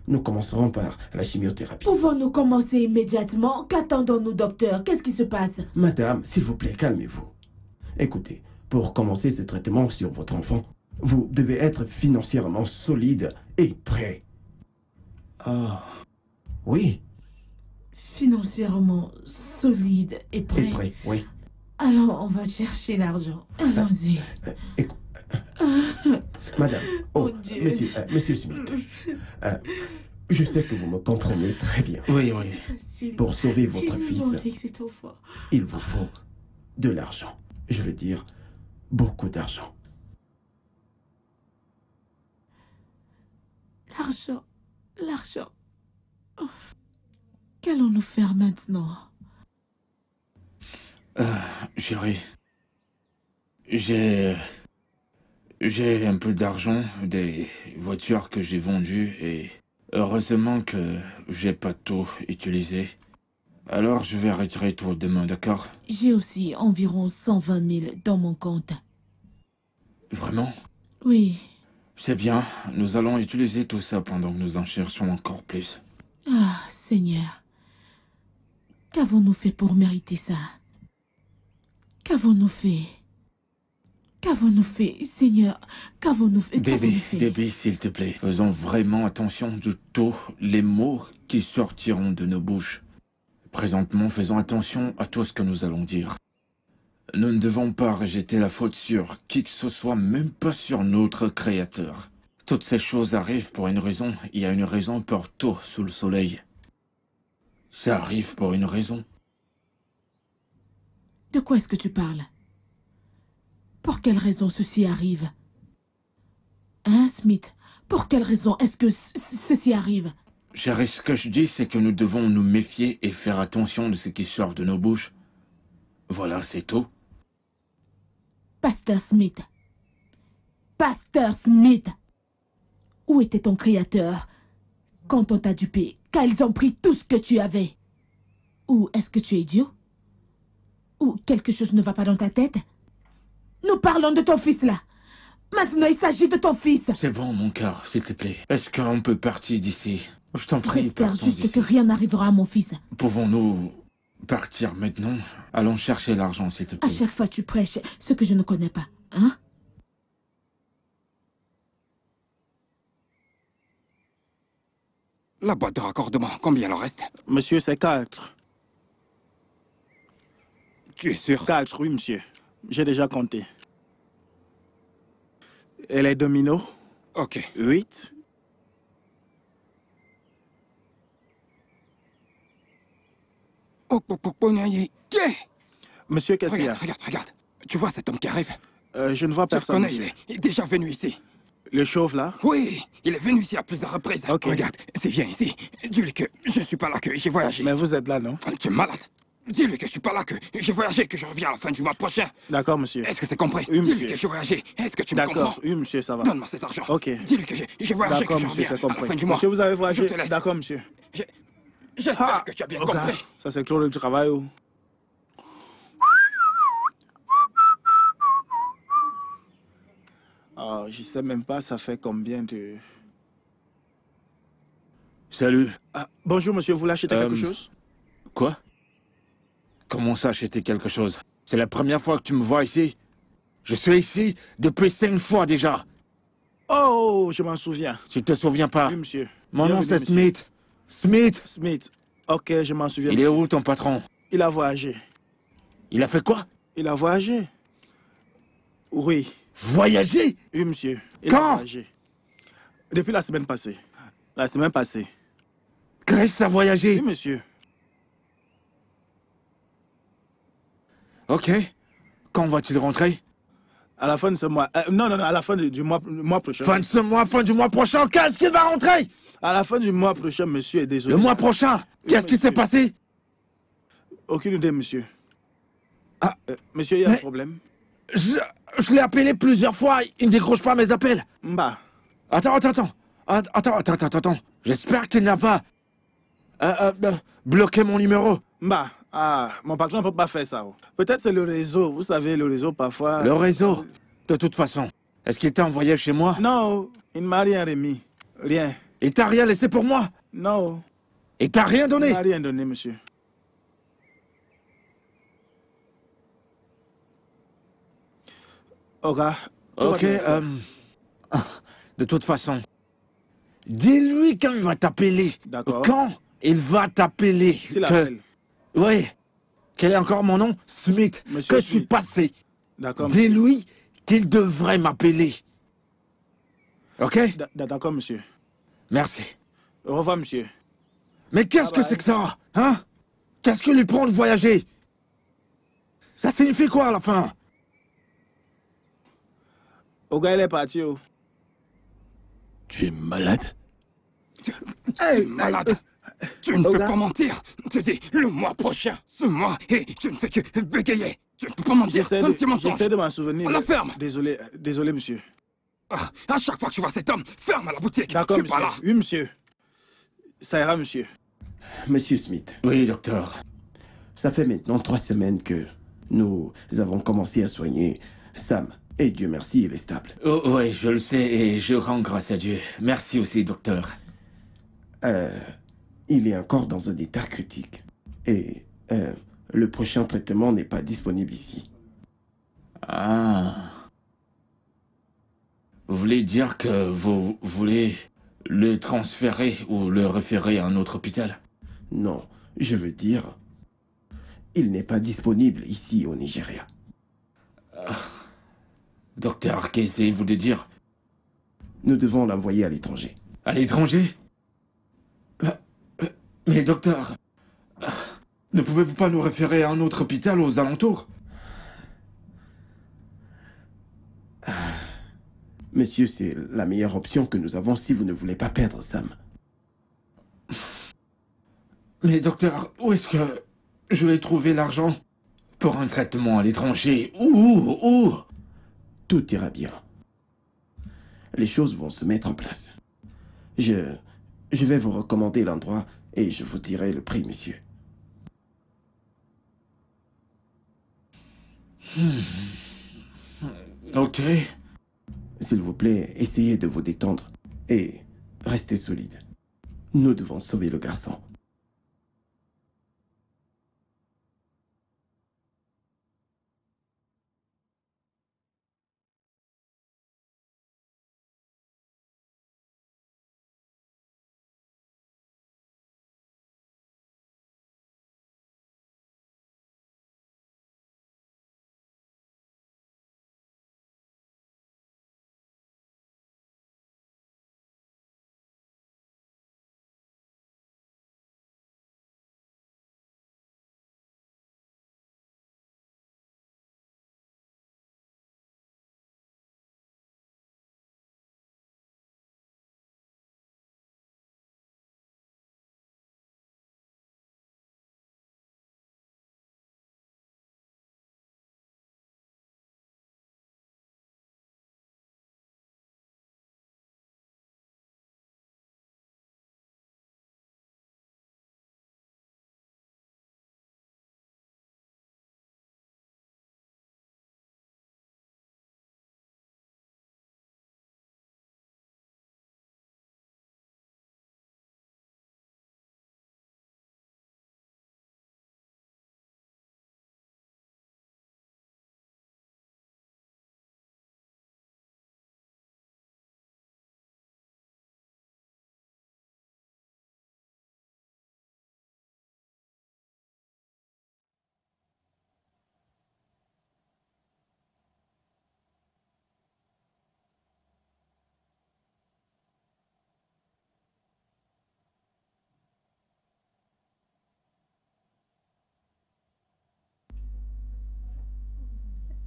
nous commencerons par la chimiothérapie. Pouvons-nous commencer immédiatement? Qu'attendons-nous, docteur? Qu'est-ce qui se passe? Madame, s'il vous plaît, calmez-vous. Écoutez, pour commencer ce traitement sur votre enfant, vous devez être financièrement solide et prêt. Oh. Oui, Financièrement solide et prêt. et prêt, oui. Alors, on va chercher l'argent. Allons-y. Écoute, madame, Mon Dieu. monsieur Smith, je sais que vous me comprenez très bien. Oui, oui. Facile. Pour sauver votre Il me fils, manque avec cet enfant. il vous faut de l'argent. Je veux dire, beaucoup d'argent. L'argent. L'argent. Oh. Qu'allons-nous faire maintenant? Chérie, j'ai J'ai un peu d'argent, des voitures que j'ai vendues et heureusement que j'ai pas tout utilisé. Alors je vais retirer tout demain, d'accord? J'ai aussi environ 120 000 dans mon compte. Vraiment? Oui. C'est bien, nous allons utiliser tout ça pendant que nous en cherchons encore plus. Ah, Seigneur. Qu'avons-nous fait pour mériter ça? Qu'avons-nous fait? Qu'avons-nous fait, Seigneur? Qu'avons-nous fait? Debbie, s'il te plaît, faisons vraiment attention de tous les mots qui sortiront de nos bouches. Présentement, faisons attention à tout ce que nous allons dire. Nous ne devons pas rejeter la faute sur qui que ce soit, même pas sur notre Créateur. Toutes ces choses arrivent pour une raison. Il y a une raison pour tout sous le soleil. Ça arrive pour une raison. De quoi est-ce que tu parles? Pour quelle raison ceci arrive? Hein, Smith? Pour quelle raison est-ce que ceci arrive? Chérie, ce que je dis, c'est que nous devons nous méfier et faire attention de ce qui sort de nos bouches. Voilà, c'est tout. Pasteur Smith. Pasteur Smith. Où était ton Créateur quand on t'a dupé, quand ils ont pris tout ce que tu avais? Ou est-ce que tu es idiot? Ou quelque chose ne va pas dans ta tête? Nous parlons de ton fils là. Maintenant, il s'agit de ton fils. C'est bon, mon cœur, s'il te plaît. Est-ce qu'on peut partir d'ici? Je t'en prie, j'espère partons juste d'ici. que rien n'arrivera à mon fils. Pouvons-nous partir maintenant? Allons chercher l'argent, s'il te À plaît. chaque fois, tu prêches ce que je ne connais pas, hein? La boîte de raccordement, combien il en reste? Monsieur, c'est 4. Tu es sûr? 4, oui, monsieur. J'ai déjà compté. Et les dominos? Ok. 8. Monsieur, qu'est-ce qu'il y a? Regarde. Tu vois cet homme qui arrive? Je ne vois Tu le personne. connais, il est déjà venu ici. Le chauve, là? Oui, il est venu ici à plusieurs reprises. Ok. Regarde, s'il vient ici, dis-lui que je suis pas là, que j'ai voyagé. Mais vous êtes là, non? Tu es malade. Dis-lui que je suis pas là, que j'ai voyagé, que je reviens à la fin du mois prochain. D'accord, monsieur. Est-ce que c'est compris? Oui, Dis-lui monsieur. que j'ai voyagé. Est-ce que tu me comprends? D'accord, oui, monsieur, ça va. Donne-moi cet argent. Ok. Dis-lui que j'ai voyagé, que D'accord, je monsieur, reviens c'est à la fin compris. du mois. Monsieur, vous avez voyagé? Je te laisse. D'accord, monsieur. J'espère que tu as bien Ok. compris. Ça, c'est toujours le travail. Oh. Ah, je sais même pas, ça fait combien de... Salut. Ah, bonjour, monsieur, vous voulez acheter quelque chose? Quoi? Comment ça, acheter quelque chose? C'est la première fois que tu me vois ici? Je suis ici depuis 5 fois déjà. Oh, je m'en souviens. Tu te souviens pas? Oui, monsieur. Mon nom, Bienvenue, c'est monsieur. Smith. Smith! Smith. Ok, je m'en souviens. Il est où, ton patron? Il a voyagé. Il a fait quoi? Il a voyagé. Oui. Voyager? Oui, monsieur. Il Quand? a voyagé. Depuis la semaine passée. La semaine passée. Grace a voyagé? Oui, monsieur. Ok. Quand va-t-il rentrer? À la fin de ce mois. Non, à la fin du mois prochain. Fin de ce mois, fin du mois prochain, qu'est-ce qu'il va rentrer? À la fin du mois prochain, monsieur, est désolé. Le mois prochain? Qu'est-ce qui s'est passé? Aucune idée, monsieur. Ah. Monsieur, il y a un Mais- problème. Je l'ai appelé plusieurs fois, il ne décroche pas mes appels. Bah. Attends. J'espère qu'il n'a pas bloqué mon numéro. Bah. Ah, mon patron ne peut pas faire ça. Oh. Peut-être c'est le réseau. Vous savez, le réseau, parfois... Le réseau? De toute façon, est-ce qu'il t'a envoyé chez moi? Non, il ne m'a rien remis. Rien. Il t'a rien laissé pour moi? Non. Il t'a rien Il ne donné? m'a rien donné, monsieur. Oga. Ok, de toute façon, dis-lui quand il va t'appeler. D'accord. Quand il va t'appeler. S'il appelle. Oui. Quel est encore mon nom? Smith. Monsieur Que je suis Smith. passé. D'accord, monsieur. Dis-lui qu'il devrait m'appeler. Ok? D'accord, monsieur. Merci. Au revoir, monsieur. Mais qu'est-ce que bye. c'est que ça? Hein? Qu'est-ce que lui prend de voyager? Ça signifie quoi à la fin? Oga, il est parti. Oh. Tu es malade? Hey, Malade. Tu ne peux Oga. pas mentir. Tu dis le mois prochain, ce mois, et tu ne fais que bégayer. Tu ne peux pas mentir. Un petit mensonge. J'essaie de m'en souvenir. On la ferme. Désolé, monsieur. Ah, à chaque fois que tu vois cet homme, ferme la boutique. D'accord, Je suis pas monsieur. là. Oui, monsieur. Ça ira, monsieur. Monsieur Smith, Oui, docteur. ça fait maintenant 3 semaines que nous avons commencé à soigner Sam. Et Dieu merci, il est stable. Oh, oui, je le sais et je rends grâce à Dieu. Merci aussi, docteur. Il est encore dans un état critique. Et le prochain traitement n'est pas disponible ici. Ah. Vous voulez dire que vous voulez le transférer ou le référer à un autre hôpital? Non, je veux dire, il n'est pas disponible ici au Nigeria. Docteur, qu'essayez-vous de dire? Nous devons l'envoyer à l'étranger. À l'étranger? Mais docteur, ne pouvez-vous pas nous référer à un autre hôpital aux alentours? Monsieur, c'est la meilleure option que nous avons si vous ne voulez pas perdre Sam. Mais docteur, où est-ce que je vais trouver l'argent pour un traitement à l'étranger? Où? Tout ira bien. Les choses vont se mettre en place. Je vais vous recommander l'endroit et je vous dirai le prix, monsieur. Ok. S'il vous plaît, essayez de vous détendre et restez solide. Nous devons sauver le garçon.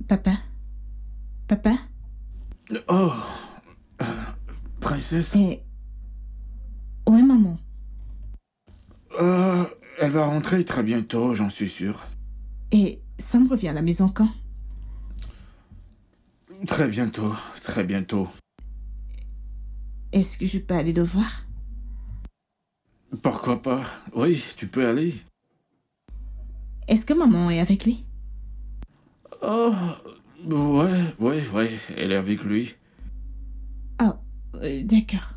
Papa? Papa? Oh, princesse? Et... Où est maman? Elle va rentrer très bientôt, j'en suis sûr. Et Sam revient à la maison quand? Très bientôt, très bientôt. Est-ce que je peux aller le voir? Pourquoi pas? Oui, tu peux aller. Est-ce que maman est avec lui? Oh, ouais, elle est avec lui. Oh, d'accord.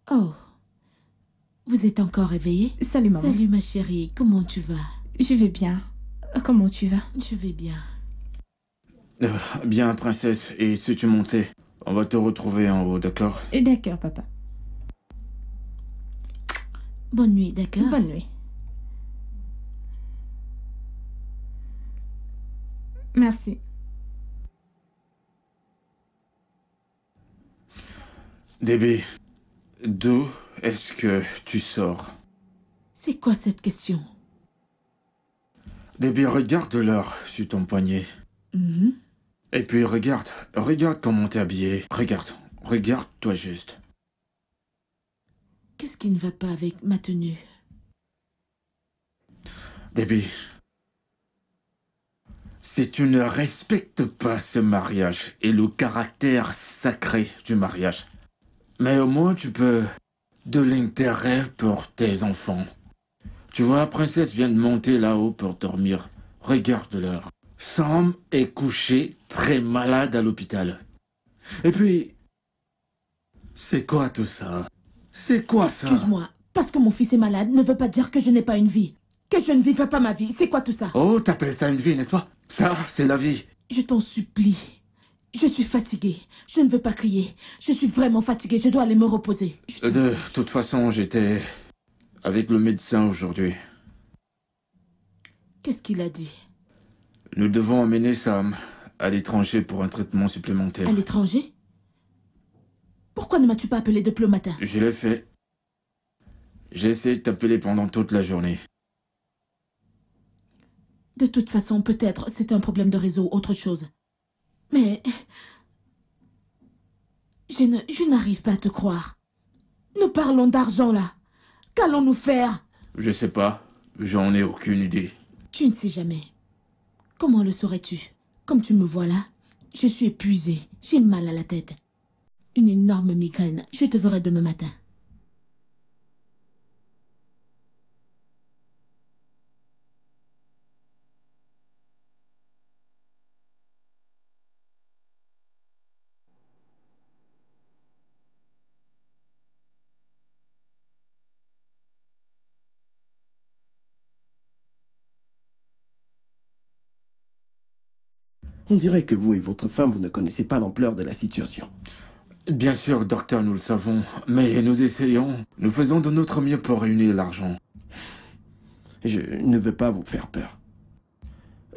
Oh, vous êtes encore réveillée? Salut maman. Salut ma chérie, comment tu vas? Je vais bien. Comment tu vas? Je vais bien. Bien, princesse, et si tu montais, on va te retrouver en haut, d'accord? D'accord, papa. Bonne nuit, d'accord? Bonne nuit. Merci. Déby, d'où est-ce que tu sors? C'est quoi cette question? Déby, regarde l'heure sur ton poignet. Mhm. Et puis regarde comment t'es habillé. Regarde-toi juste. Qu'est-ce qui ne va pas avec ma tenue? Déby, Si tu ne respectes pas ce mariage et le caractère sacré du mariage, mais au moins tu peux de l'intérêt pour tes enfants. Tu vois, la princesse vient de monter là-haut pour dormir. Regarde l'heure. Sam est couché très malade à l'hôpital. Et puis, c'est quoi tout ça? C'est quoi ça? Excuse-moi, parce que mon fils est malade ne veut pas dire que je n'ai pas une vie. Que je ne vivrai pas ma vie. C'est quoi tout ça? Oh, t'appelles ça une vie, n'est-ce pas? Ça, c'est la vie. Je t'en supplie. Je suis fatiguée. Je ne veux pas crier. Je suis vraiment fatiguée. Je dois aller me reposer. De toute façon, j'étais avec le médecin aujourd'hui. Qu'est-ce qu'il a dit? Nous devons emmener Sam à l'étranger pour un traitement supplémentaire. À l'étranger? Pourquoi ne m'as-tu pas appelé depuis le matin? Je l'ai fait. J'ai essayé de t'appeler pendant toute la journée. De toute façon, peut-être c'est un problème de réseau, autre chose. Mais... Je n'arrive pas à te croire. Nous parlons d'argent, là. Qu'allons-nous faire? Je sais pas. J'en ai aucune idée. Tu ne sais jamais. Comment le saurais-tu? Comme tu me vois là, je suis épuisée. J'ai mal à la tête. Une énorme migraine. Je te verrai demain matin. On dirait que vous et votre femme, vous ne connaissez pas l'ampleur de la situation. Bien sûr, docteur, nous le savons. Mais nous essayons. Nous faisons de notre mieux pour réunir l'argent. Je ne veux pas vous faire peur.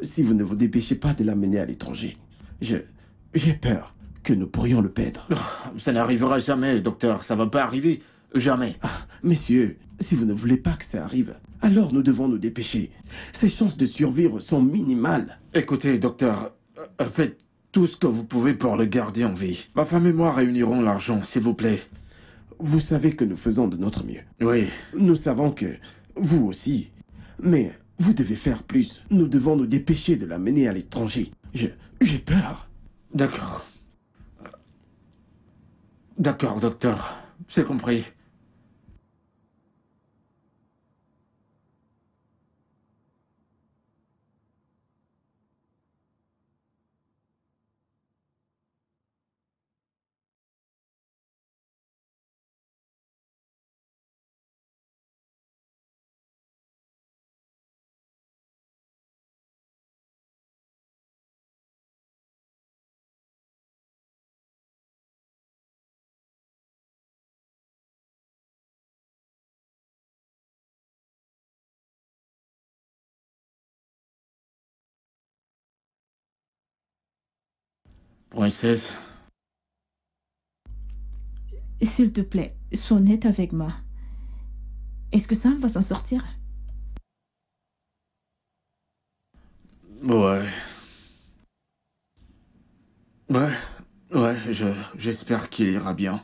Si vous ne vous dépêchez pas de l'amener à l'étranger, j'ai peur que nous pourrions le perdre. Ça n'arrivera jamais, docteur. Ça va pas arriver. Jamais. Ah, messieurs, si vous ne voulez pas que ça arrive, alors nous devons nous dépêcher. Ses chances de survivre sont minimales. Écoutez, docteur, faites tout ce que vous pouvez pour le garder en vie. Ma femme et moi réunirons l'argent, s'il vous plaît. Vous savez que nous faisons de notre mieux. Oui. Nous savons que vous aussi. Mais vous devez faire plus. Nous devons nous dépêcher de l'amener à l'étranger. J'ai peur. D'accord. D'accord, docteur. C'est compris. Princesse. S'il te plaît, sois honnête avec moi. Est-ce que Sam va s'en sortir? Ouais. J'espère qu'il ira bien.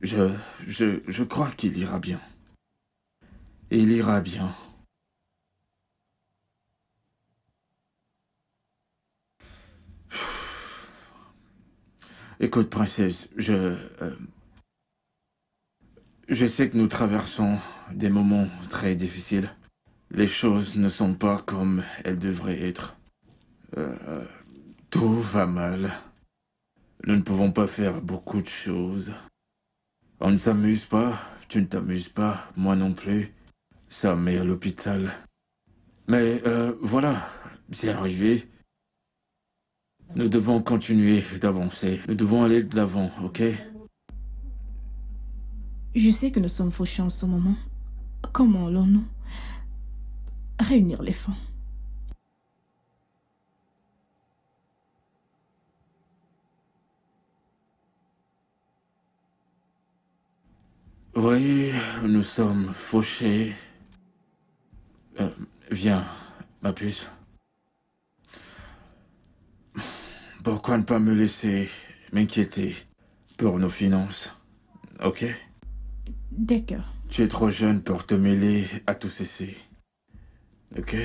Je crois qu'il ira bien. Il ira bien. Écoute, princesse, je sais que nous traversons des moments très difficiles. Les choses ne sont pas comme elles devraient être. Tout va mal. Nous ne pouvons pas faire beaucoup de choses. On ne s'amuse pas, tu ne t'amuses pas, moi non plus. Sam est à l'hôpital. Mais voilà, c'est arrivé. Nous devons continuer d'avancer. Nous devons aller de l'avant, ok? Je sais que nous sommes fauchés en ce moment. Comment allons-nous réunir les fonds? Oui, nous sommes fauchés. Viens, ma puce. Pourquoi ne pas me laisser m'inquiéter pour nos finances, ok? D'accord. Tu es trop jeune pour te mêler à tout ceci, ok?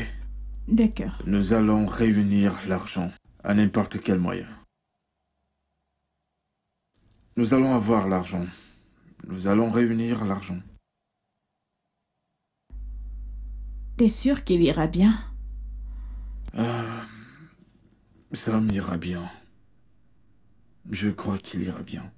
D'accord. Nous allons réunir l'argent à n'importe quel moyen. Nous allons avoir l'argent. Nous allons réunir l'argent. T'es sûr qu'il ira bien? Ça m'ira bien. Je crois qu'il ira bien.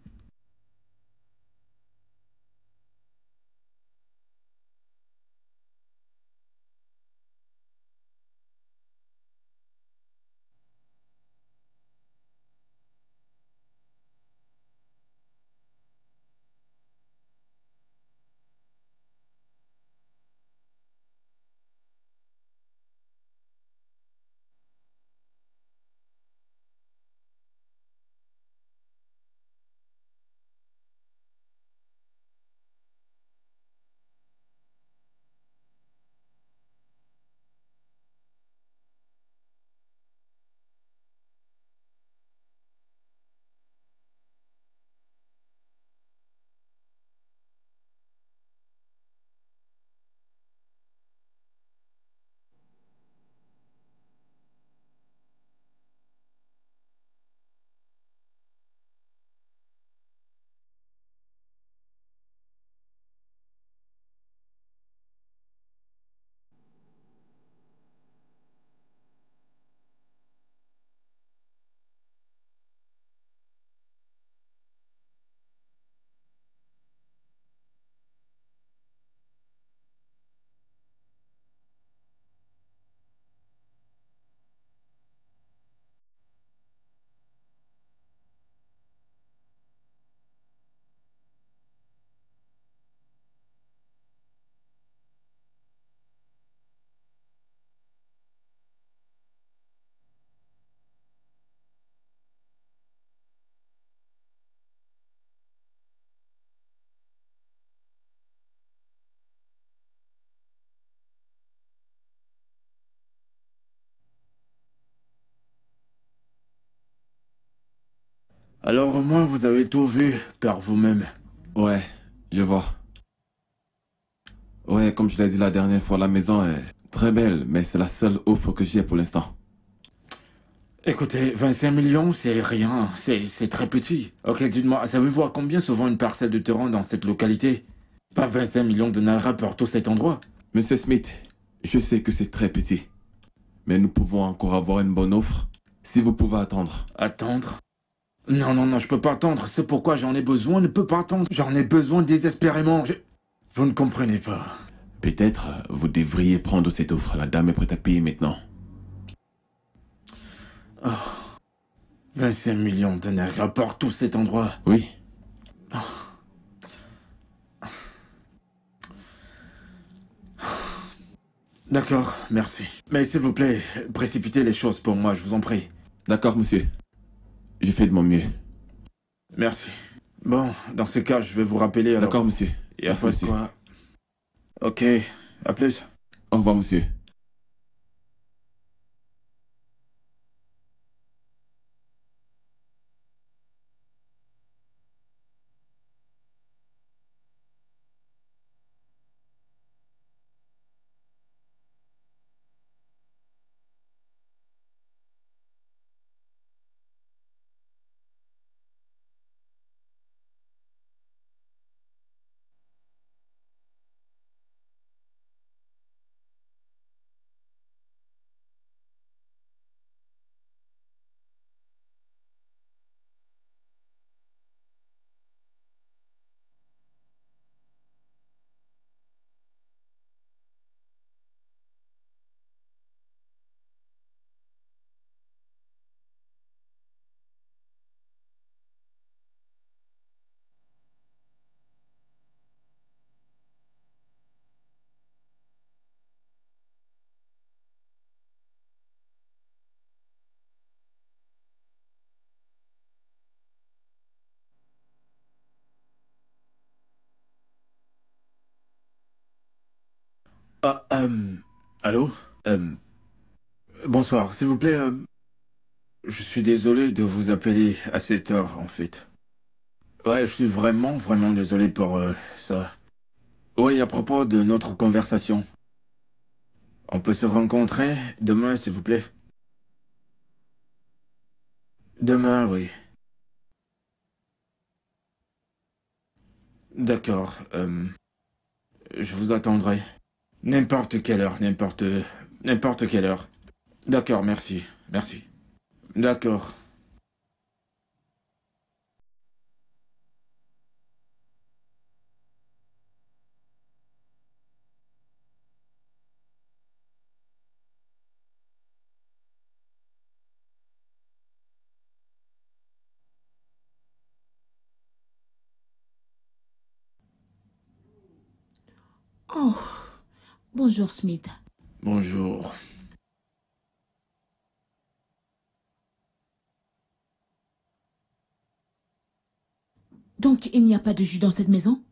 Alors au moins vous avez tout vu par vous-même. Ouais, je vois. Ouais, comme je l'ai dit la dernière fois, la maison est très belle, mais c'est la seule offre que j'ai pour l'instant. Écoutez, 25 millions, c'est rien. C'est très petit. Ok, dites-moi, savez-vous à combien se vend une parcelle de terrain dans cette localité? Pas 25 millions de naira pour tout cet endroit. Monsieur Smith, je sais que c'est très petit, mais nous pouvons encore avoir une bonne offre si vous pouvez attendre. Attendre? Non, non, non, je peux pas attendre. C'est pourquoi j'en ai besoin, ne peux pas attendre. J'en ai besoin désespérément. Vous ne comprenez pas. Peut-être vous devriez prendre cette offre. La dame est prête à payer maintenant. Oh. 25 millions de naira pour tout cet endroit. Oui. Oh. D'accord, merci. Mais s'il vous plaît, précipitez les choses pour moi, je vous en prie. D'accord, monsieur. Je fais de mon mieux. Merci. Bon, dans ce cas, je vais vous rappeler alors. D'accord, monsieur. Et à fois monsieur. quoi. Ok, à plus. Au revoir, monsieur. Ah, allô? Bonsoir, s'il vous plaît, je suis désolé de vous appeler à cette heure, en fait. Ouais, je suis vraiment, vraiment désolé pour ça. Oui, à propos de notre conversation. On peut se rencontrer demain, s'il vous plaît? Demain, oui. D'accord. Je vous attendrai. N'importe quelle heure, n'importe quelle heure. D'accord, merci. Merci. D'accord. Oh, bonjour Smith. Bonjour. Donc, il n'y a pas de jus dans cette maison?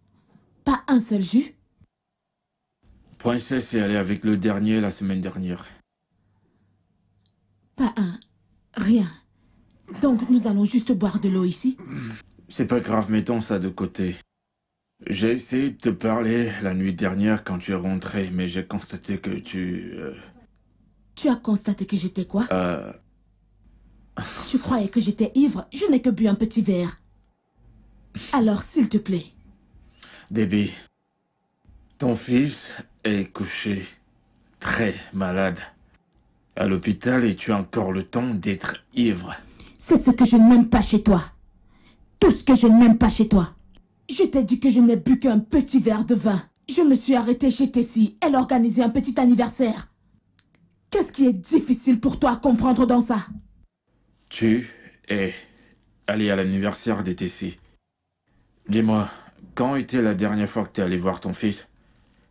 Pas un seul jus? Princesse est allée avec le dernier la semaine dernière. Pas un. Rien. Donc, nous allons juste boire de l'eau ici? C'est pas grave, mettons ça de côté. J'ai essayé de te parler la nuit dernière quand tu es rentré, mais j'ai constaté que Tu as constaté que j'étais quoi? Euh... Tu croyais que j'étais ivre? Je n'ai que bu un petit verre. Alors, s'il te plaît. Debbie, ton fils est couché, très malade, à l'hôpital et tu as encore le temps d'être ivre. C'est ce que je n'aime pas chez toi. Tout ce que je n'aime pas chez toi. Je t'ai dit que je n'ai bu qu'un petit verre de vin. Je me suis arrêtée chez Tessie. Elle organisait un petit anniversaire. Qu'est-ce qui est difficile pour toi à comprendre dans ça? Tu es allé à l'anniversaire de Tessie. Dis-moi, quand était la dernière fois que tu es allé voir ton fils?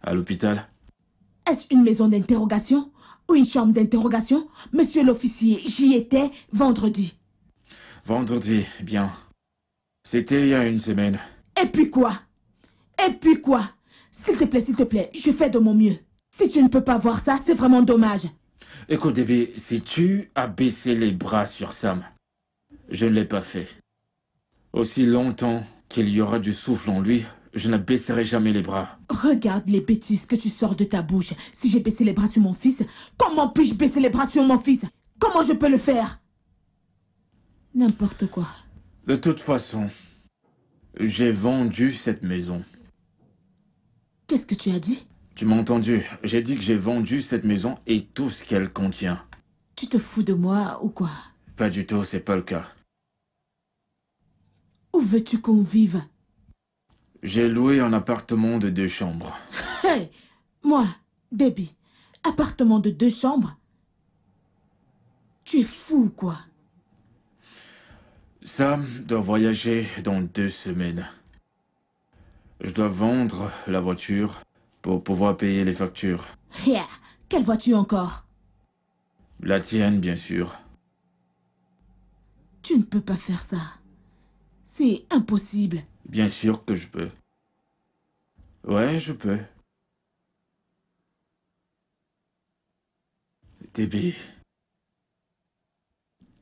À l'hôpital? Est-ce une maison d'interrogation? Ou une chambre d'interrogation? Monsieur l'officier, j'y étais vendredi. Vendredi, bien. C'était il y a une semaine. Et puis quoi? Et puis quoi? S'il te plaît, je fais de mon mieux. Si tu ne peux pas voir ça, c'est vraiment dommage. Écoute, Debbie, si tu as baissé les bras sur Sam, je ne l'ai pas fait. Aussi longtemps qu'il y aura du souffle en lui, je ne baisserai jamais les bras. Regarde les bêtises que tu sors de ta bouche. Si j'ai baissé les bras sur mon fils, comment puis-je baisser les bras sur mon fils? Comment je peux le faire? N'importe quoi. De toute façon, j'ai vendu cette maison. Qu'est-ce que tu as dit? Tu m'as entendu? J'ai dit que j'ai vendu cette maison et tout ce qu'elle contient. Tu te fous de moi ou quoi? Pas du tout, c'est pas le cas. Où veux-tu qu'on vive? J'ai loué un appartement de 2 chambres. Hey! Moi, Debbie, appartement de 2 chambres? Tu es fou, quoi? Sam doit voyager dans 2 semaines. Je dois vendre la voiture pour pouvoir payer les factures. Yeah. Quelle voiture encore? La tienne, bien sûr. Tu ne peux pas faire ça. C'est impossible. Bien sûr que je peux. Ouais, je peux. Debbie,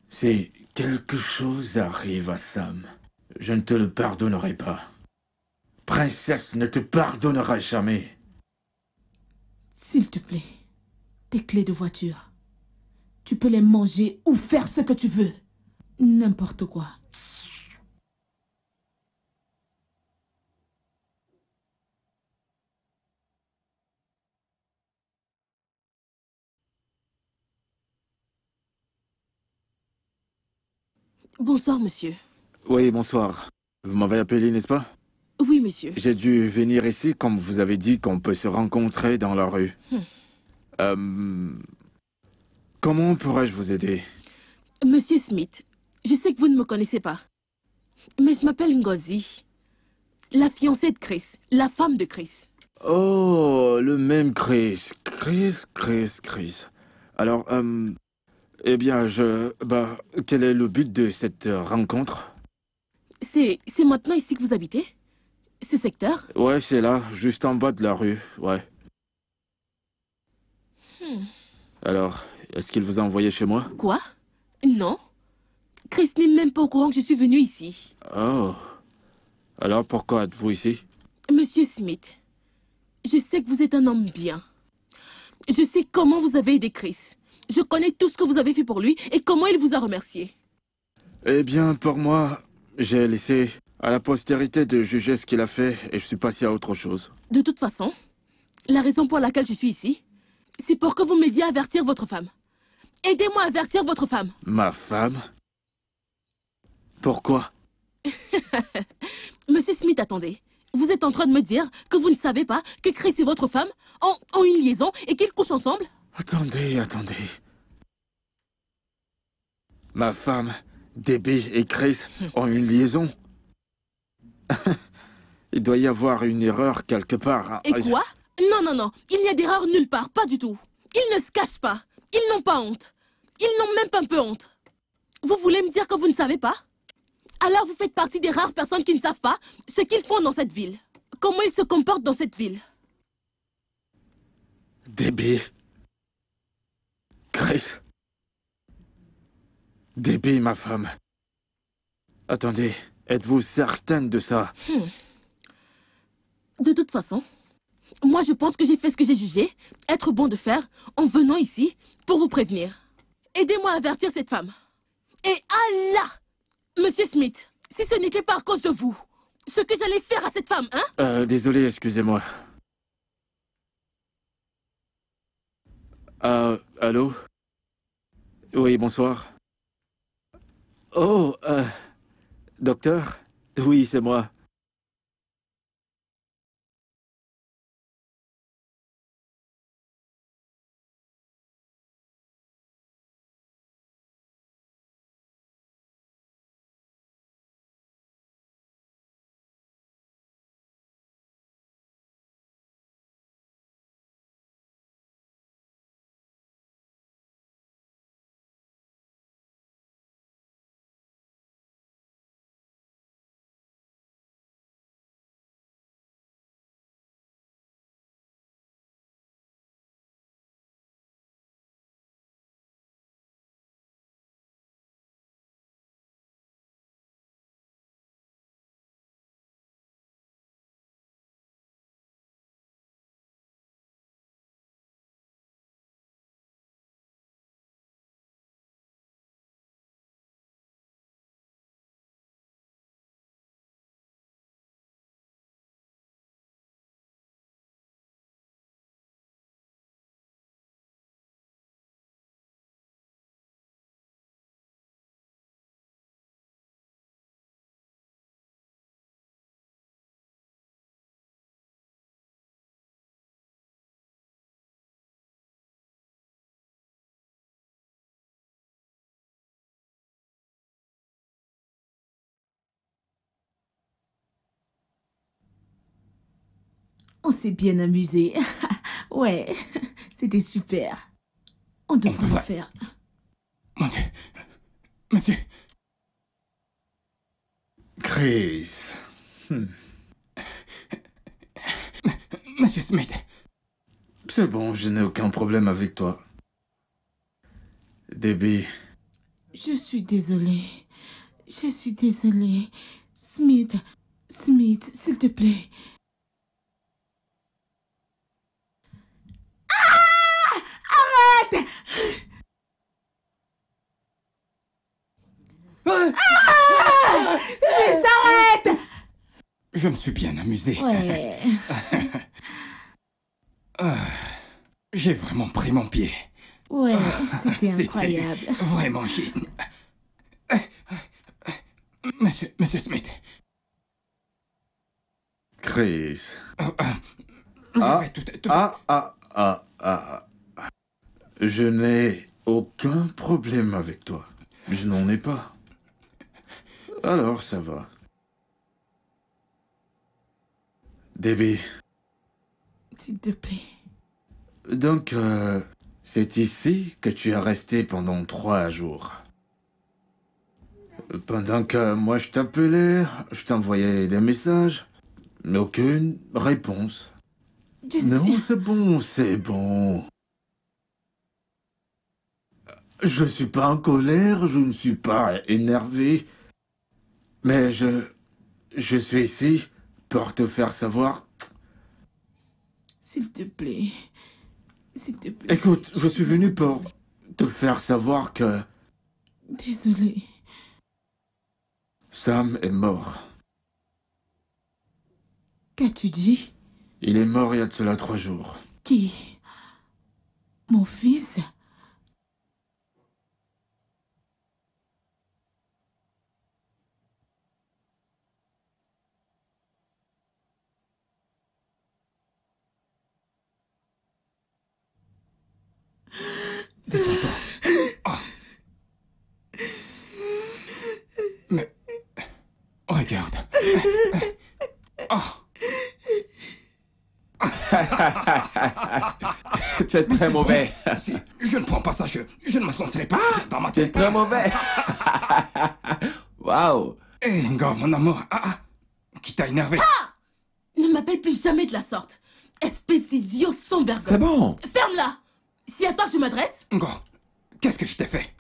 si quelque chose arrive à Sam, je ne te le pardonnerai pas. Princesse ne te pardonnera jamais. S'il te plaît, tes clés de voiture. Tu peux les manger ou faire ce que tu veux. N'importe quoi. Bonsoir, monsieur. Oui, bonsoir. Vous m'avez appelé, n'est-ce pas? Oui, monsieur. J'ai dû venir ici comme vous avez dit qu'on peut se rencontrer dans la rue. Comment pourrais-je vous aider? Monsieur Smith, je sais que vous ne me connaissez pas, mais je m'appelle Ngozi, la fiancée de Chris, la femme de Chris. Oh, le même Chris. Chris. Alors, eh bien, quel est le but de cette rencontre? C'est maintenant ici que vous habitez? Ce secteur? Ouais, c'est là, juste en bas de la rue, ouais. Alors, est-ce qu'il vous a envoyé chez moi? Quoi? Non. Chris n'est même pas au courant que je suis venue ici. Oh. Alors, pourquoi êtes-vous ici? Monsieur Smith, je sais que vous êtes un homme bien. Je sais comment vous avez aidé Chris. Je connais tout ce que vous avez fait pour lui et comment il vous a remercié. Eh bien, pour moi, j'ai laissé à la postérité de juger ce qu'il a fait et je suis passé à autre chose. De toute façon, la raison pour laquelle je suis ici, c'est pour que vous m'aidiez à avertir votre femme. Aidez-moi à avertir votre femme. Ma femme? Pourquoi? Monsieur Smith, attendez. Vous êtes en train de me dire que vous ne savez pas que Chris et votre femme ont une liaison et qu'ils couchent ensemble? Attendez. Ma femme, Debbie et Chris ont une liaison. Il doit y avoir une erreur quelque part. Et quoi? Non. Il n'y a d'erreur nulle part, pas du tout. Ils ne se cachent pas. Ils n'ont pas honte. Ils n'ont même pas un peu honte. Vous voulez me dire que vous ne savez pas? Alors vous faites partie des rares personnes qui ne savent pas ce qu'ils font dans cette ville. Comment ils se comportent dans cette ville. Debbie. Chris. Debbie, ma femme. Attendez, êtes-vous certaine de ça? De toute façon, moi je pense que j'ai fait ce que j'ai jugé être bon de faire en venant ici pour vous prévenir. Aidez-moi à avertir cette femme. Et Allah, Monsieur Smith, si ce n'était pas à cause de vous, ce que j'allais faire à cette femme, hein? Désolé, excusez-moi. Allô? Oui, bonsoir. Oh, docteur? Oui, c'est moi. On s'est bien amusé. Ouais, c'était super. On devrait le faire. Mon Dieu. Monsieur. Chris. Monsieur Smith. C'est bon, je n'ai aucun problème avec toi. Debbie. Je suis désolée. Smith, s'il te plaît. Arrête! Smith, arrête! Je me suis bien amusé. Ouais. J'ai vraiment pris mon pied. Ouais, c'était incroyable. Vraiment génial. Monsieur Smith. Chris. Je n'ai aucun problème avec toi. Je n'en ai pas. Alors, ça va. Debbie. S'il te plaît. Donc, c'est ici que tu es resté pendant 3 jours. Pendant que moi je t'appelais, je t'envoyais des messages, mais aucune réponse. Non, c'est bon. Je suis pas en colère, je ne suis pas énervé, mais je suis ici pour te faire savoir. S'il te plaît. S'il te plaît. Écoute, je suis venu pour te faire savoir que Désolée. Sam est mort. Qu'as-tu dit? Il est mort il y a de cela 3 jours. Qui? Mon fils? Détends-toi. Ah. Mais... Regarde. Ah. Tu es très mauvais. Si, je ne prends pas ça, je ne me sentirai pas dans ma Tu es tête. très mauvais. Waouh. Eh, Ngor, mon amour. Qui t'a énervé? Ne m'appelle plus jamais de la sorte. Espèce d'idiot sans vergogne. C'est bon. Ferme-la. C'est à toi que je m'adresse? Ngor, qu'est-ce que je t'ai fait?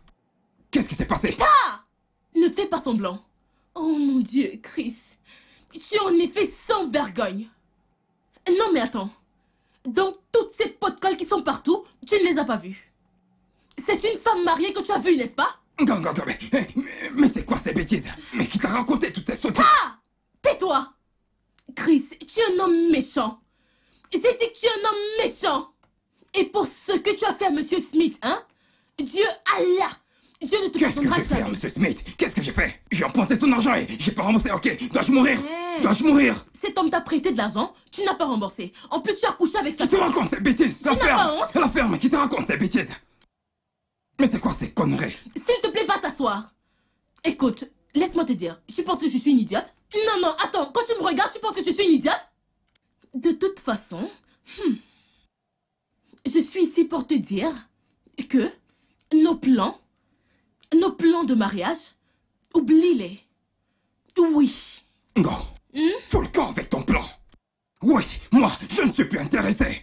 Qu'est-ce qui s'est passé? Ne fais pas semblant. Oh mon Dieu, Chris. Tu es en effet sans vergogne. Non mais attends. Dans toutes ces pots de colle qui sont partout, tu ne les as pas vus. C'est une femme mariée que tu as vue, n'est-ce pas? Ngor, mais c'est quoi ces bêtises? Mais qui t'a raconté toutes ces sottises? Tais-toi. Chris, tu es un homme méchant. J'ai dit que tu es un homme méchant. Et pour ce que tu as fait à Monsieur Smith, hein? Dieu Allah! Dieu ne te Qu'est-ce que pardonnera j'ai fait à jamais. Monsieur Smith? Qu'est-ce que j'ai fait? J'ai emprunté son argent et j'ai pas remboursé, ok? Dois-je mourir? Dois-je mourir? Cet homme t'a prêté de l'argent, tu n'as pas remboursé. En plus, tu as couché avec sa Qui te femme. raconte ces bêtises? Tu n'as pas honte? La ferme, qui te raconte ces bêtises? Mais c'est quoi ces conneries? S'il te plaît, va t'asseoir. Écoute, laisse-moi te dire, tu penses que je suis une idiote? Non, attends, quand tu me regardes, tu penses que je suis une idiote? De toute façon, je suis ici pour te dire que nos plans de mariage, oublie-les. Oui. Non. Fous le camp avec ton plan. Oui, moi, je ne suis plus intéressé.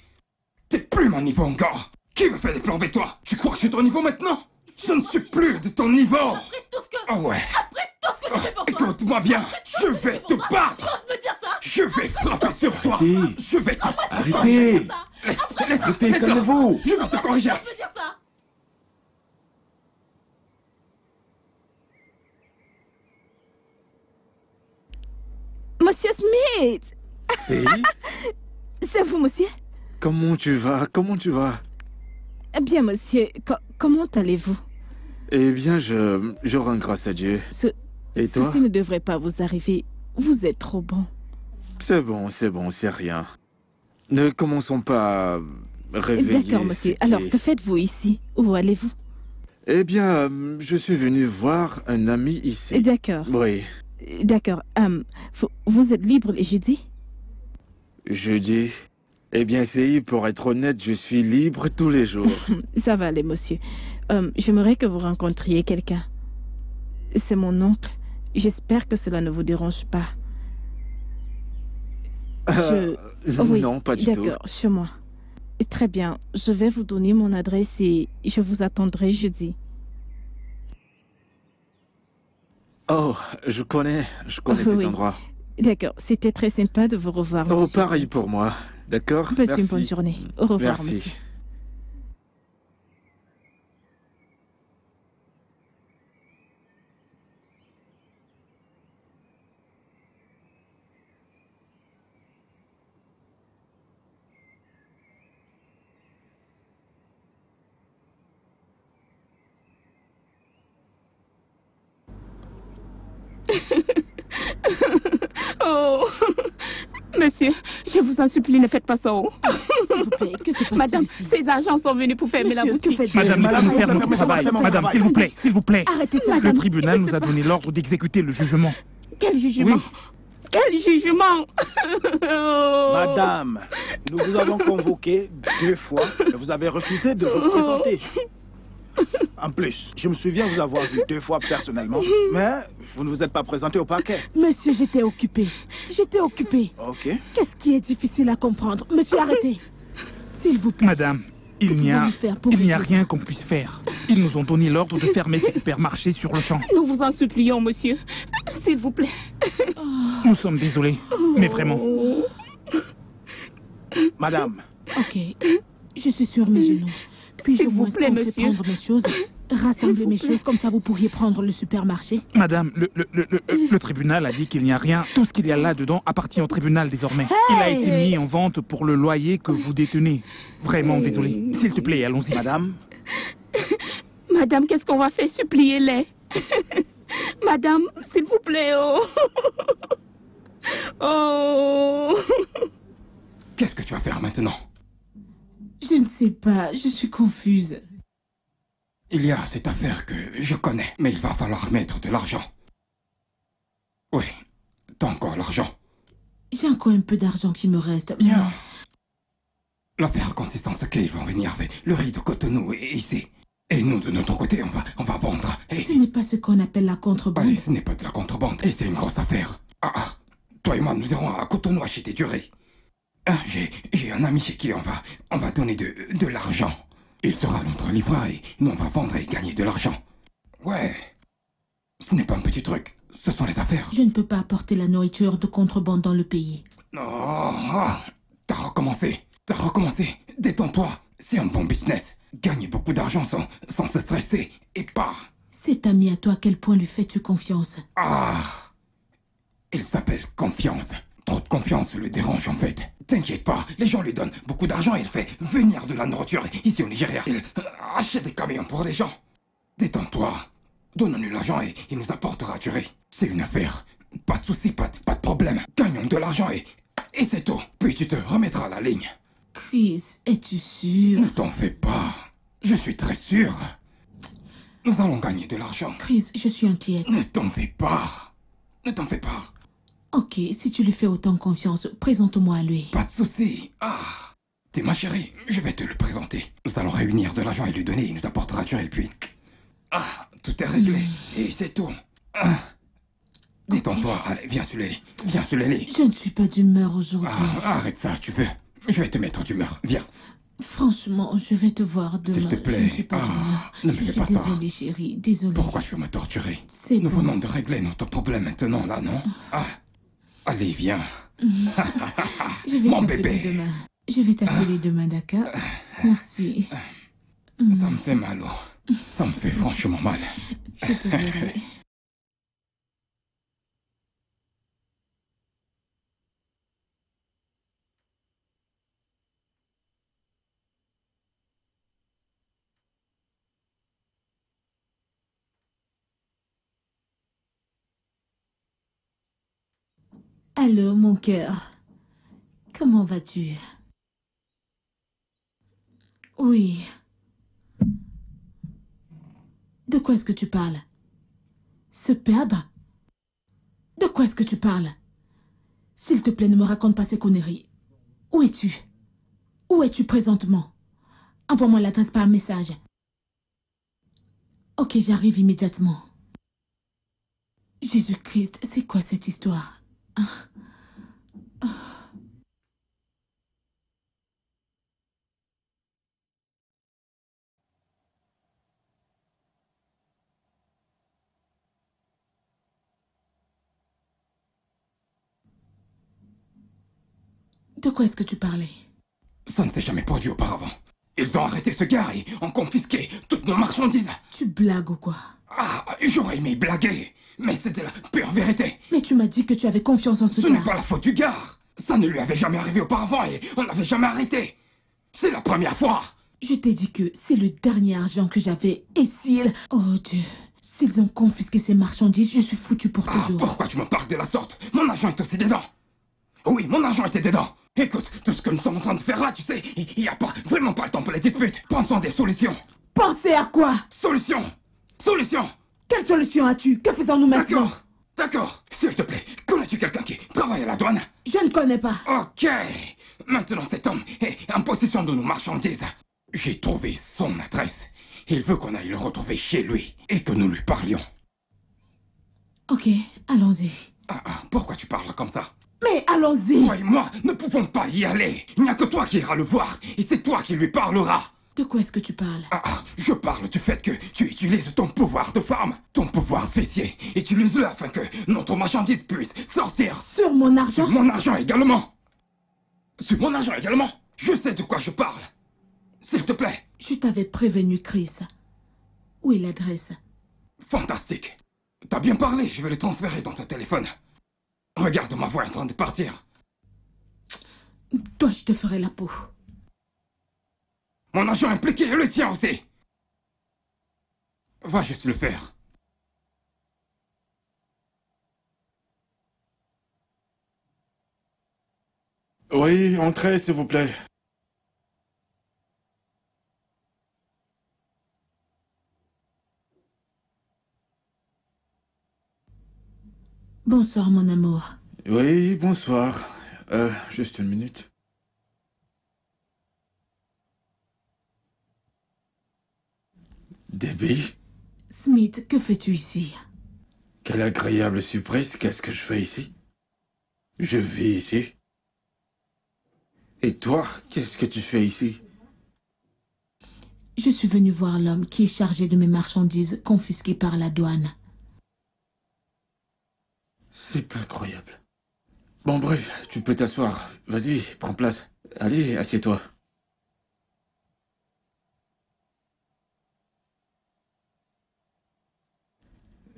T'es plus mon niveau encore. Qui veut faire des plans avec toi? Tu crois que je suis ton niveau maintenant? Je ne suis plus de ton niveau. Après tout ce que... Oh ouais. Après tout ce que j'ai fait pour toi. Écoute-moi bien. Je vais te battre. Tu oses me dire ça? Je vais frapper sur toi. Arrêtez. Je vais te... Arrêtez. Arrêtez, calmez-vous. Je vais te corriger. Tu oses me dire ça? Monsieur Smith! C'est... C'est vous, monsieur? Comment tu vas? Comment tu vas? Bien, monsieur. Comment allez-vous? Eh bien, je rends grâce à Dieu. Et toi? Ceci ne devrait pas vous arriver. Vous êtes trop bon. C'est bon, c'est rien. Ne commençons pas à réveiller... D'accord, monsieur. ce qui Alors, est- que faites-vous ici? Où allez-vous? Eh bien, je suis venu voir un ami ici. D'accord. Oui. D'accord. Vous êtes libre les jeudis? Jeudi. Eh bien, c'est pour être honnête, je suis libre tous les jours. Ça va aller, monsieur. J'aimerais que vous rencontriez quelqu'un. C'est mon oncle. J'espère que cela ne vous dérange pas. Oui, non, pas du tout. d'accord, chez moi. Très bien. Je vais vous donner mon adresse et je vous attendrai jeudi. Oh, je connais cet Oui. endroit. D'accord. C'était très sympa de vous revoir, Oh, monsieur. pareil pour moi. D'accord? Passez Merci. une bonne journée. Au revoir, Merci. monsieur. Oh, monsieur, je vous en supplie, ne faites pas ça. S'il vous plaît, que se passe-t-il Madame, ici? ces agents sont venus pour fermer la Monsieur, que boutique. faites-vous? Madame, laissez-nous faire notre travail. Madame, s'il vous plaît, s'il vous plaît. Arrêtez ça. Le tribunal nous a donné l'ordre d'exécuter le jugement. Quel jugement? Oui. Quel jugement? Oh. Madame, nous vous avons convoqué 2 fois, mais vous avez refusé de vous présenter. En plus, je me souviens vous avoir vu 2 fois personnellement, mais vous ne vous êtes pas présenté au parquet. Monsieur, j'étais occupée. J'étais occupée. Ok. Qu'est-ce qui est difficile à comprendre? Monsieur, arrêtez. S'il vous plaît. Madame, il n'y a pouvons-nous faire pour rien régler qu'on puisse faire. Ils nous ont donné l'ordre de fermer ce supermarché sur le champ. Nous vous en supplions, monsieur. S'il vous plaît. Nous sommes désolés, mais vraiment. Madame, Ok. Je suis sur mes genoux. Puis-je S'il vous moins plaît, monsieur. prendre mes choses, rassembler mes choses, comme ça vous pourriez prendre le supermarché? Madame, le tribunal a dit qu'il n'y a rien. Tout ce qu'il y a là-dedans appartient au tribunal désormais. Il a été mis en vente pour le loyer que vous détenez. Vraiment désolé. S'il te plaît, allons-y. Madame? Madame, qu'est-ce qu'on va faire? Suppliez-les. Madame, s'il vous plaît, oh. Oh. Qu'est-ce que tu vas faire maintenant? Je ne sais pas, je suis confuse. Il y a cette affaire que je connais, mais il va falloir mettre de l'argent. Oui, t'as encore l'argent. J'ai encore un peu d'argent qui me reste. Bien. L'affaire consiste en ce qu'ils vont venir avec le riz de Cotonou ici. Et nous, de notre côté, on va vendre. Et... Ce n'est pas ce qu'on appelle la contrebande. Allez, ce n'est pas de la contrebande. Et c'est une grosse affaire. Toi et moi, nous irons à Cotonou acheter du riz. J'ai un ami chez qui on va donner de l'argent. Il sera notre livreur et nous on va vendre et gagner de l'argent. Ouais. Ce n'est pas un petit truc. Ce sont les affaires. Je ne peux pas apporter la nourriture de contrebande dans le pays. Oh, t'as recommencé. Détends-toi. C'est un bon business. Gagne beaucoup d'argent sans se stresser. Et pas. Cet ami à toi, à quel point lui fais-tu confiance? Il s'appelle confiance. Trop de confiance le dérange en fait. T'inquiète pas, les gens lui donnent beaucoup d'argent et il fait venir de la nourriture ici au Nigeria. Il achète des camions pour des gens. Détends-toi. Donne-nous l'argent et il nous apportera du riz. C'est une affaire. Pas de soucis, pas de problème. Gagnons de l'argent et c'est tout. Puis tu te remettras à la ligne. Chris, es-tu sûr? Ne t'en fais pas. Je suis très sûr. Nous allons gagner de l'argent. Chris, je suis inquiète. Ne t'en fais pas. Ne t'en fais pas. Ok, si tu lui fais autant confiance, présente-moi à lui. Pas de soucis. T'es ma chérie, je vais te le présenter. Nous allons réunir de l'argent et lui donner, il nous apportera du riz et puis... tout est réglé. Et c'est tout. Détends-toi, allez, viens sur le lit. Je ne suis pas d'humeur aujourd'hui. Arrête ça, tu veux. Je vais te mettre d'humeur, viens. Franchement, je vais te voir demain. S'il te plaît. Je ne suis pas d'humeur. Ne me fais pas ça. Désolée, chérie, désolée. Pourquoi tu veux me torturer? Nous venons de régler notre problème maintenant, là, non? Allez, viens. Je vais Mon t'appeler bébé. demain. Je vais t'appeler demain, d'accord? Merci. Ça me fait mal, Ça me fait franchement mal. Je te verrai. Allô, mon cœur. Comment vas-tu? Oui. De quoi est-ce que tu parles? Se perdre? De quoi est-ce que tu parles? S'il te plaît, ne me raconte pas ces conneries. Où es-tu? Où es-tu présentement? Envoie-moi l'adresse par message. Ok, j'arrive immédiatement. Jésus-Christ, c'est quoi cette histoire? De quoi est-ce que tu parlais? Ça ne s'est jamais produit auparavant. Ils ont arrêté ce gars et ont confisqué toutes nos marchandises. Tu blagues ou quoi? J'aurais aimé blaguer, mais c'était la pure vérité. Mais tu m'as dit que tu avais confiance en ce gars. Ce n'est pas la faute du gars. Ça ne lui avait jamais arrivé auparavant et on n'avait jamais arrêté. C'est la première fois. Je t'ai dit que c'est le dernier argent que j'avais. Et s'ils... Oh Dieu. S'ils ont confisqué ces marchandises, je suis foutu pour toujours. Pourquoi tu me parles de la sorte? Mon argent est aussi dedans. Oui, mon argent était dedans. Écoute, tout ce que nous sommes en train de faire là, tu sais, il n'y a vraiment pas le temps pour les disputes. Pensons à des solutions. Pensez à quoi? Solution. Quelle solution as-tu? Que faisons-nous maintenant? D'accord. S'il te plaît, connais-tu quelqu'un qui travaille à la douane? Je ne connais pas. Ok. Maintenant, cet homme est en possession de nos marchandises. J'ai trouvé son adresse. Il veut qu'on aille le retrouver chez lui et que nous lui parlions. Ok, allons-y. Pourquoi tu parles comme ça? Mais allons-y. Toi et moi ne pouvons pas y aller. Il n'y a que toi qui iras le voir et c'est toi qui lui parleras. De quoi est-ce que tu parles? Je parle du fait que tu utilises ton pouvoir de femme, ton pouvoir fessier, et tu utilises-le afin que notre marchandise puisse sortir. Sur mon argent? Sur mon argent également. Sur mon argent également. Je sais de quoi je parle. S'il te plaît. Je t'avais prévenu, Chris. Où est l'adresse? Fantastique. T'as bien parlé, je vais le transférer dans ton téléphone. Regarde, ma voix est en train de partir. Toi, je te ferai la peau. Mon agent impliqué et le tien aussi. Va juste le faire. Oui, entrez, s'il vous plaît. Bonsoir, mon amour. Oui, bonsoir. Juste une minute. Debbie? Smith, que fais-tu ici? Quelle agréable surprise. Qu'est-ce que je fais ici? Je vis ici. Et toi, qu'est-ce que tu fais ici? Je suis venu voir l'homme qui est chargé de mes marchandises confisquées par la douane. C'est pas incroyable. Bon, bref, tu peux t'asseoir. Vas-y, prends place. Allez, assieds-toi.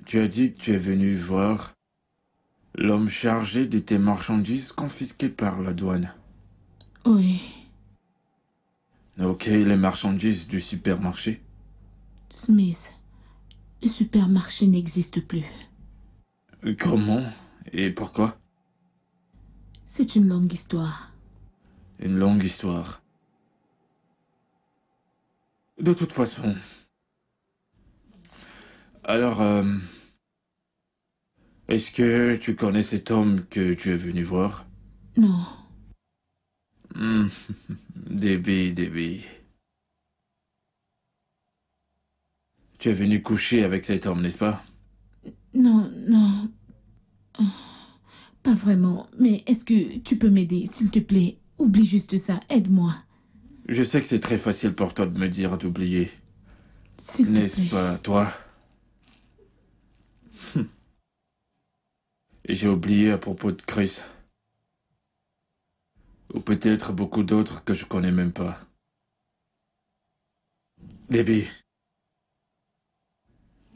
Tu as dit que tu es venu voir l'homme chargé de tes marchandises confisquées par la douane. Oui. Ok, les marchandises du supermarché? Smith, le supermarché n'existe plus. Comment? Et pourquoi? C'est une longue histoire. Une longue histoire. De toute façon. Alors, est-ce que tu connais cet homme que tu es venu voir? Non. Debbie. Tu es venu coucher avec cet homme, n'est-ce pas? Non. Oh, pas vraiment. Mais est-ce que tu peux m'aider, s'il te plaît? Oublie juste ça. Aide-moi. Je sais que c'est très facile pour toi de me dire d'oublier. S'il te plaît. N'est-ce pas, toi? J'ai oublié à propos de Chris. Ou peut-être beaucoup d'autres que je connais même pas. Debbie,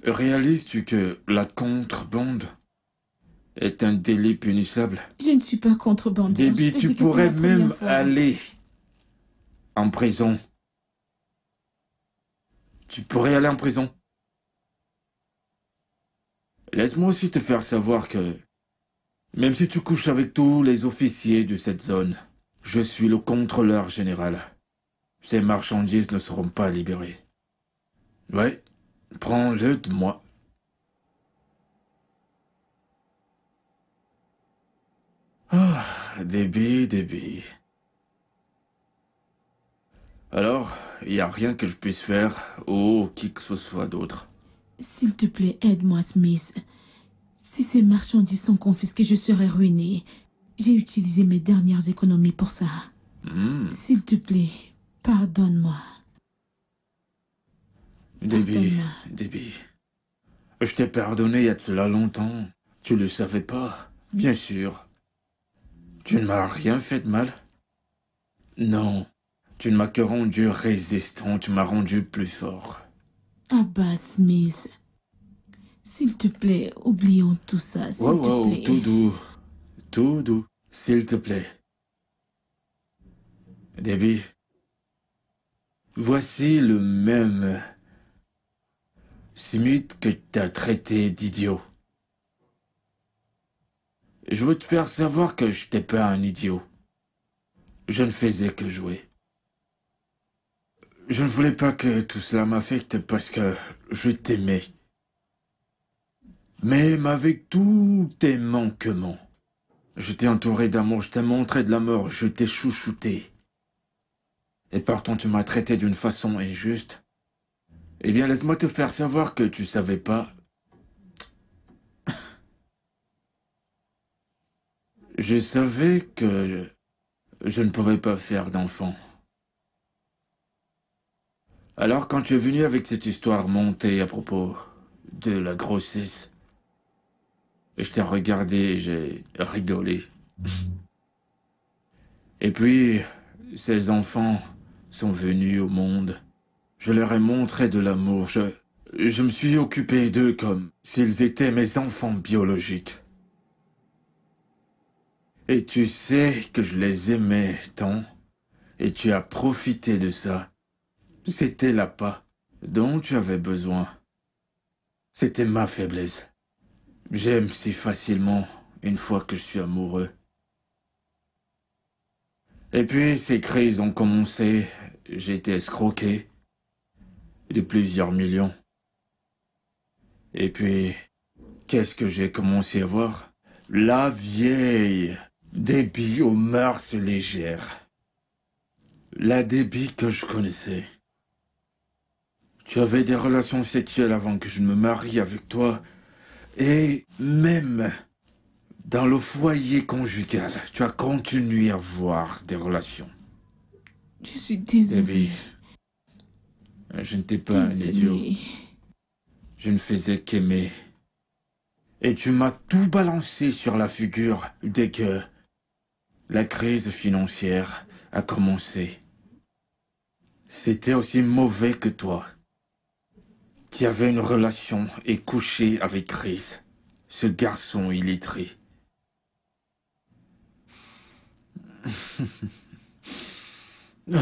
réalises-tu que la contrebande est un délit punissable? Je ne suis pas contrebandière. Debbie, tu pourrais même aller en prison. Tu pourrais aller en prison. Laisse-moi aussi te faire savoir que, même si tu couches avec tous les officiers de cette zone, je suis le contrôleur général. Ces marchandises ne seront pas libérées. Ouais, prends-le de moi. Ah, Debbie. Alors, il n'y a rien que je puisse faire, ou qui que ce soit d'autre. S'il te plaît, aide-moi, Smith. Si ces marchandises sont confisquées, je serai ruinée. J'ai utilisé mes dernières économies pour ça. S'il te plaît, pardonne-moi. Debbie. Je t'ai pardonné il y a de cela longtemps. Tu le savais pas, bien sûr. Tu ne m'as rien fait de mal. Non, tu ne m'as que rendu résistant, tu m'as rendu plus fort. Abba Smith, s'il te plaît, oublions tout ça, s'il te plaît. Tout doux, s'il te plaît. Debbie, voici le même Smith que t'as traité d'idiot. Je veux te faire savoir que je n'étais pas un idiot. Je ne faisais que jouer. Je ne voulais pas que tout cela m'affecte parce que je t'aimais. Même avec tous tes manquements, je t'ai entouré d'amour, je t'ai montré de l'amour, je t'ai chouchouté. Et pourtant tu m'as traité d'une façon injuste. Eh bien, laisse-moi te faire savoir que tu savais pas. Je savais que je ne pouvais pas faire d'enfant. Alors, quand tu es venu avec cette histoire montée à propos de la grossesse, je t'ai regardé et j'ai rigolé. Et puis, ces enfants sont venus au monde. Je leur ai montré de l'amour. Je me suis occupé d'eux comme s'ils étaient mes enfants biologiques. Et tu sais que je les aimais tant, et tu as profité de ça. C'était l'appât dont tu avais besoin. C'était ma faiblesse. J'aime si facilement une fois que je suis amoureux. Et puis ces crises ont commencé, j'ai été escroqué de plusieurs millions. Et puis, qu'est-ce que j'ai commencé à voir? La vieille Debbie aux mœurs légères. La Debbie que je connaissais. Tu avais des relations sexuelles avant que je ne me marie avec toi. Et même dans le foyer conjugal, tu as continué à avoir des relations. Je suis désolée. Debbie, je n'étais pas un idiot. Je ne faisais qu'aimer. Et tu m'as tout balancé sur la figure dès que la crise financière a commencé. C'était aussi mauvais que toi, qui avait une relation et couché avec Chris, ce garçon illettré. Oh,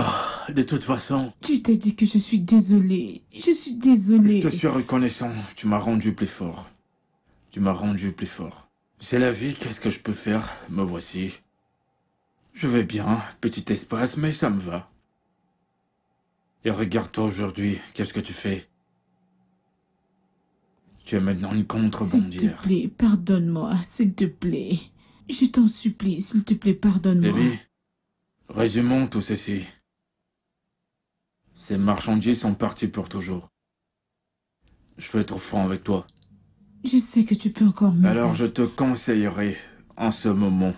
de toute façon... Tu t'es dit que je suis désolée. Je suis désolée. Je te suis reconnaissant. Tu m'as rendu plus fort. Tu m'as rendu plus fort. C'est la vie, qu'est-ce que je peux faire? Me voici. Je vais bien, petit espace, mais ça me va. Et regarde-toi aujourd'hui, qu'est-ce que tu fais? Tu es maintenant une contrebandière. S'il te plaît, pardonne-moi, s'il te plaît. Je t'en supplie, s'il te plaît, pardonne-moi. Debbie, résumons tout ceci. Ces marchandises sont partis pour toujours. Je veux être franc avec toi. Je sais que tu peux encore m'aider. Alors je te conseillerais, en ce moment,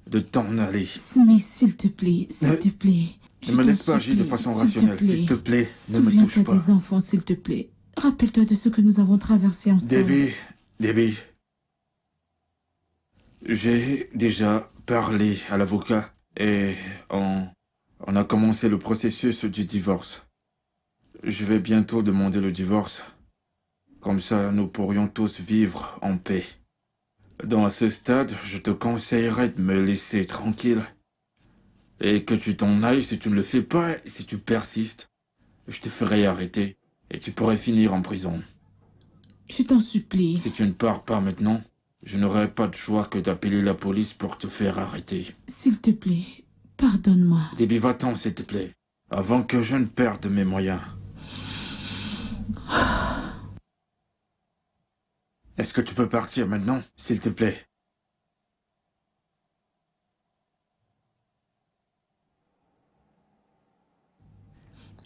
de t'en aller. Mais s'il te plaît, s'il te plaît. Ne me laisse pas agir de façon rationnelle, s'il te plaît, ne me touche pas. Souviens-toi des enfants, s'il te plaît. Rappelle-toi de ce que nous avons traversé ensemble. Debbie. J'ai déjà parlé à l'avocat et on a commencé le processus du divorce. Je vais bientôt demander le divorce. Comme ça, nous pourrions tous vivre en paix. Dans ce stade, je te conseillerais de me laisser tranquille. Et que tu t'en ailles si tu ne le fais pas, si tu persistes. Je te ferai arrêter et tu pourrais finir en prison. Je t'en supplie. Si tu ne pars pas maintenant, je n'aurai pas de choix que d'appeler la police pour te faire arrêter. S'il te plaît, pardonne-moi. Debbie, va-t'en, s'il te plaît, avant que je ne perde mes moyens. Est-ce que tu peux partir maintenant, s'il te plaît?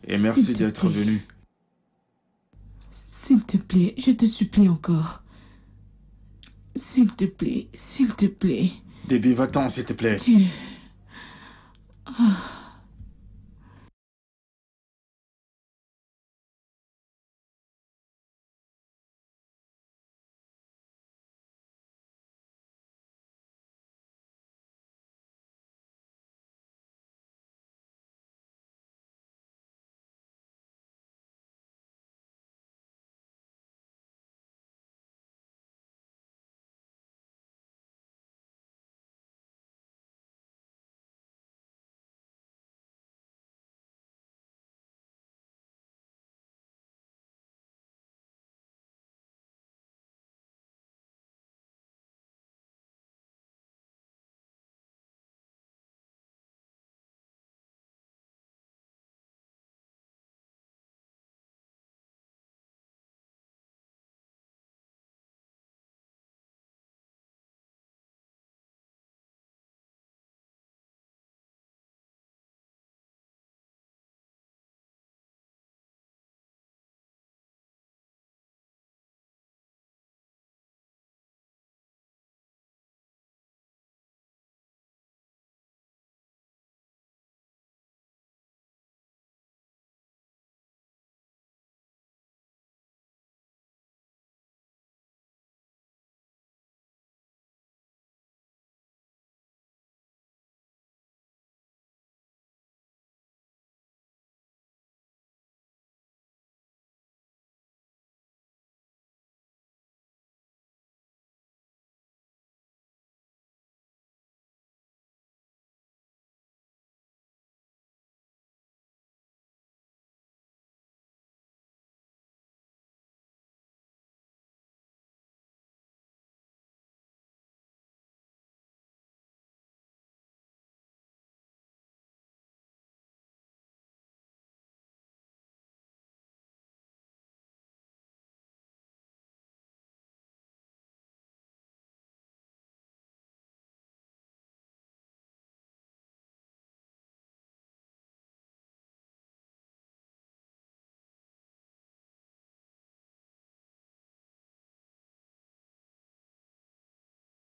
Et merci d'être venu. S'il te plaît, je te supplie encore. S'il te plaît, s'il te plaît. Debbie, va-t'en, s'il te plaît. Ah.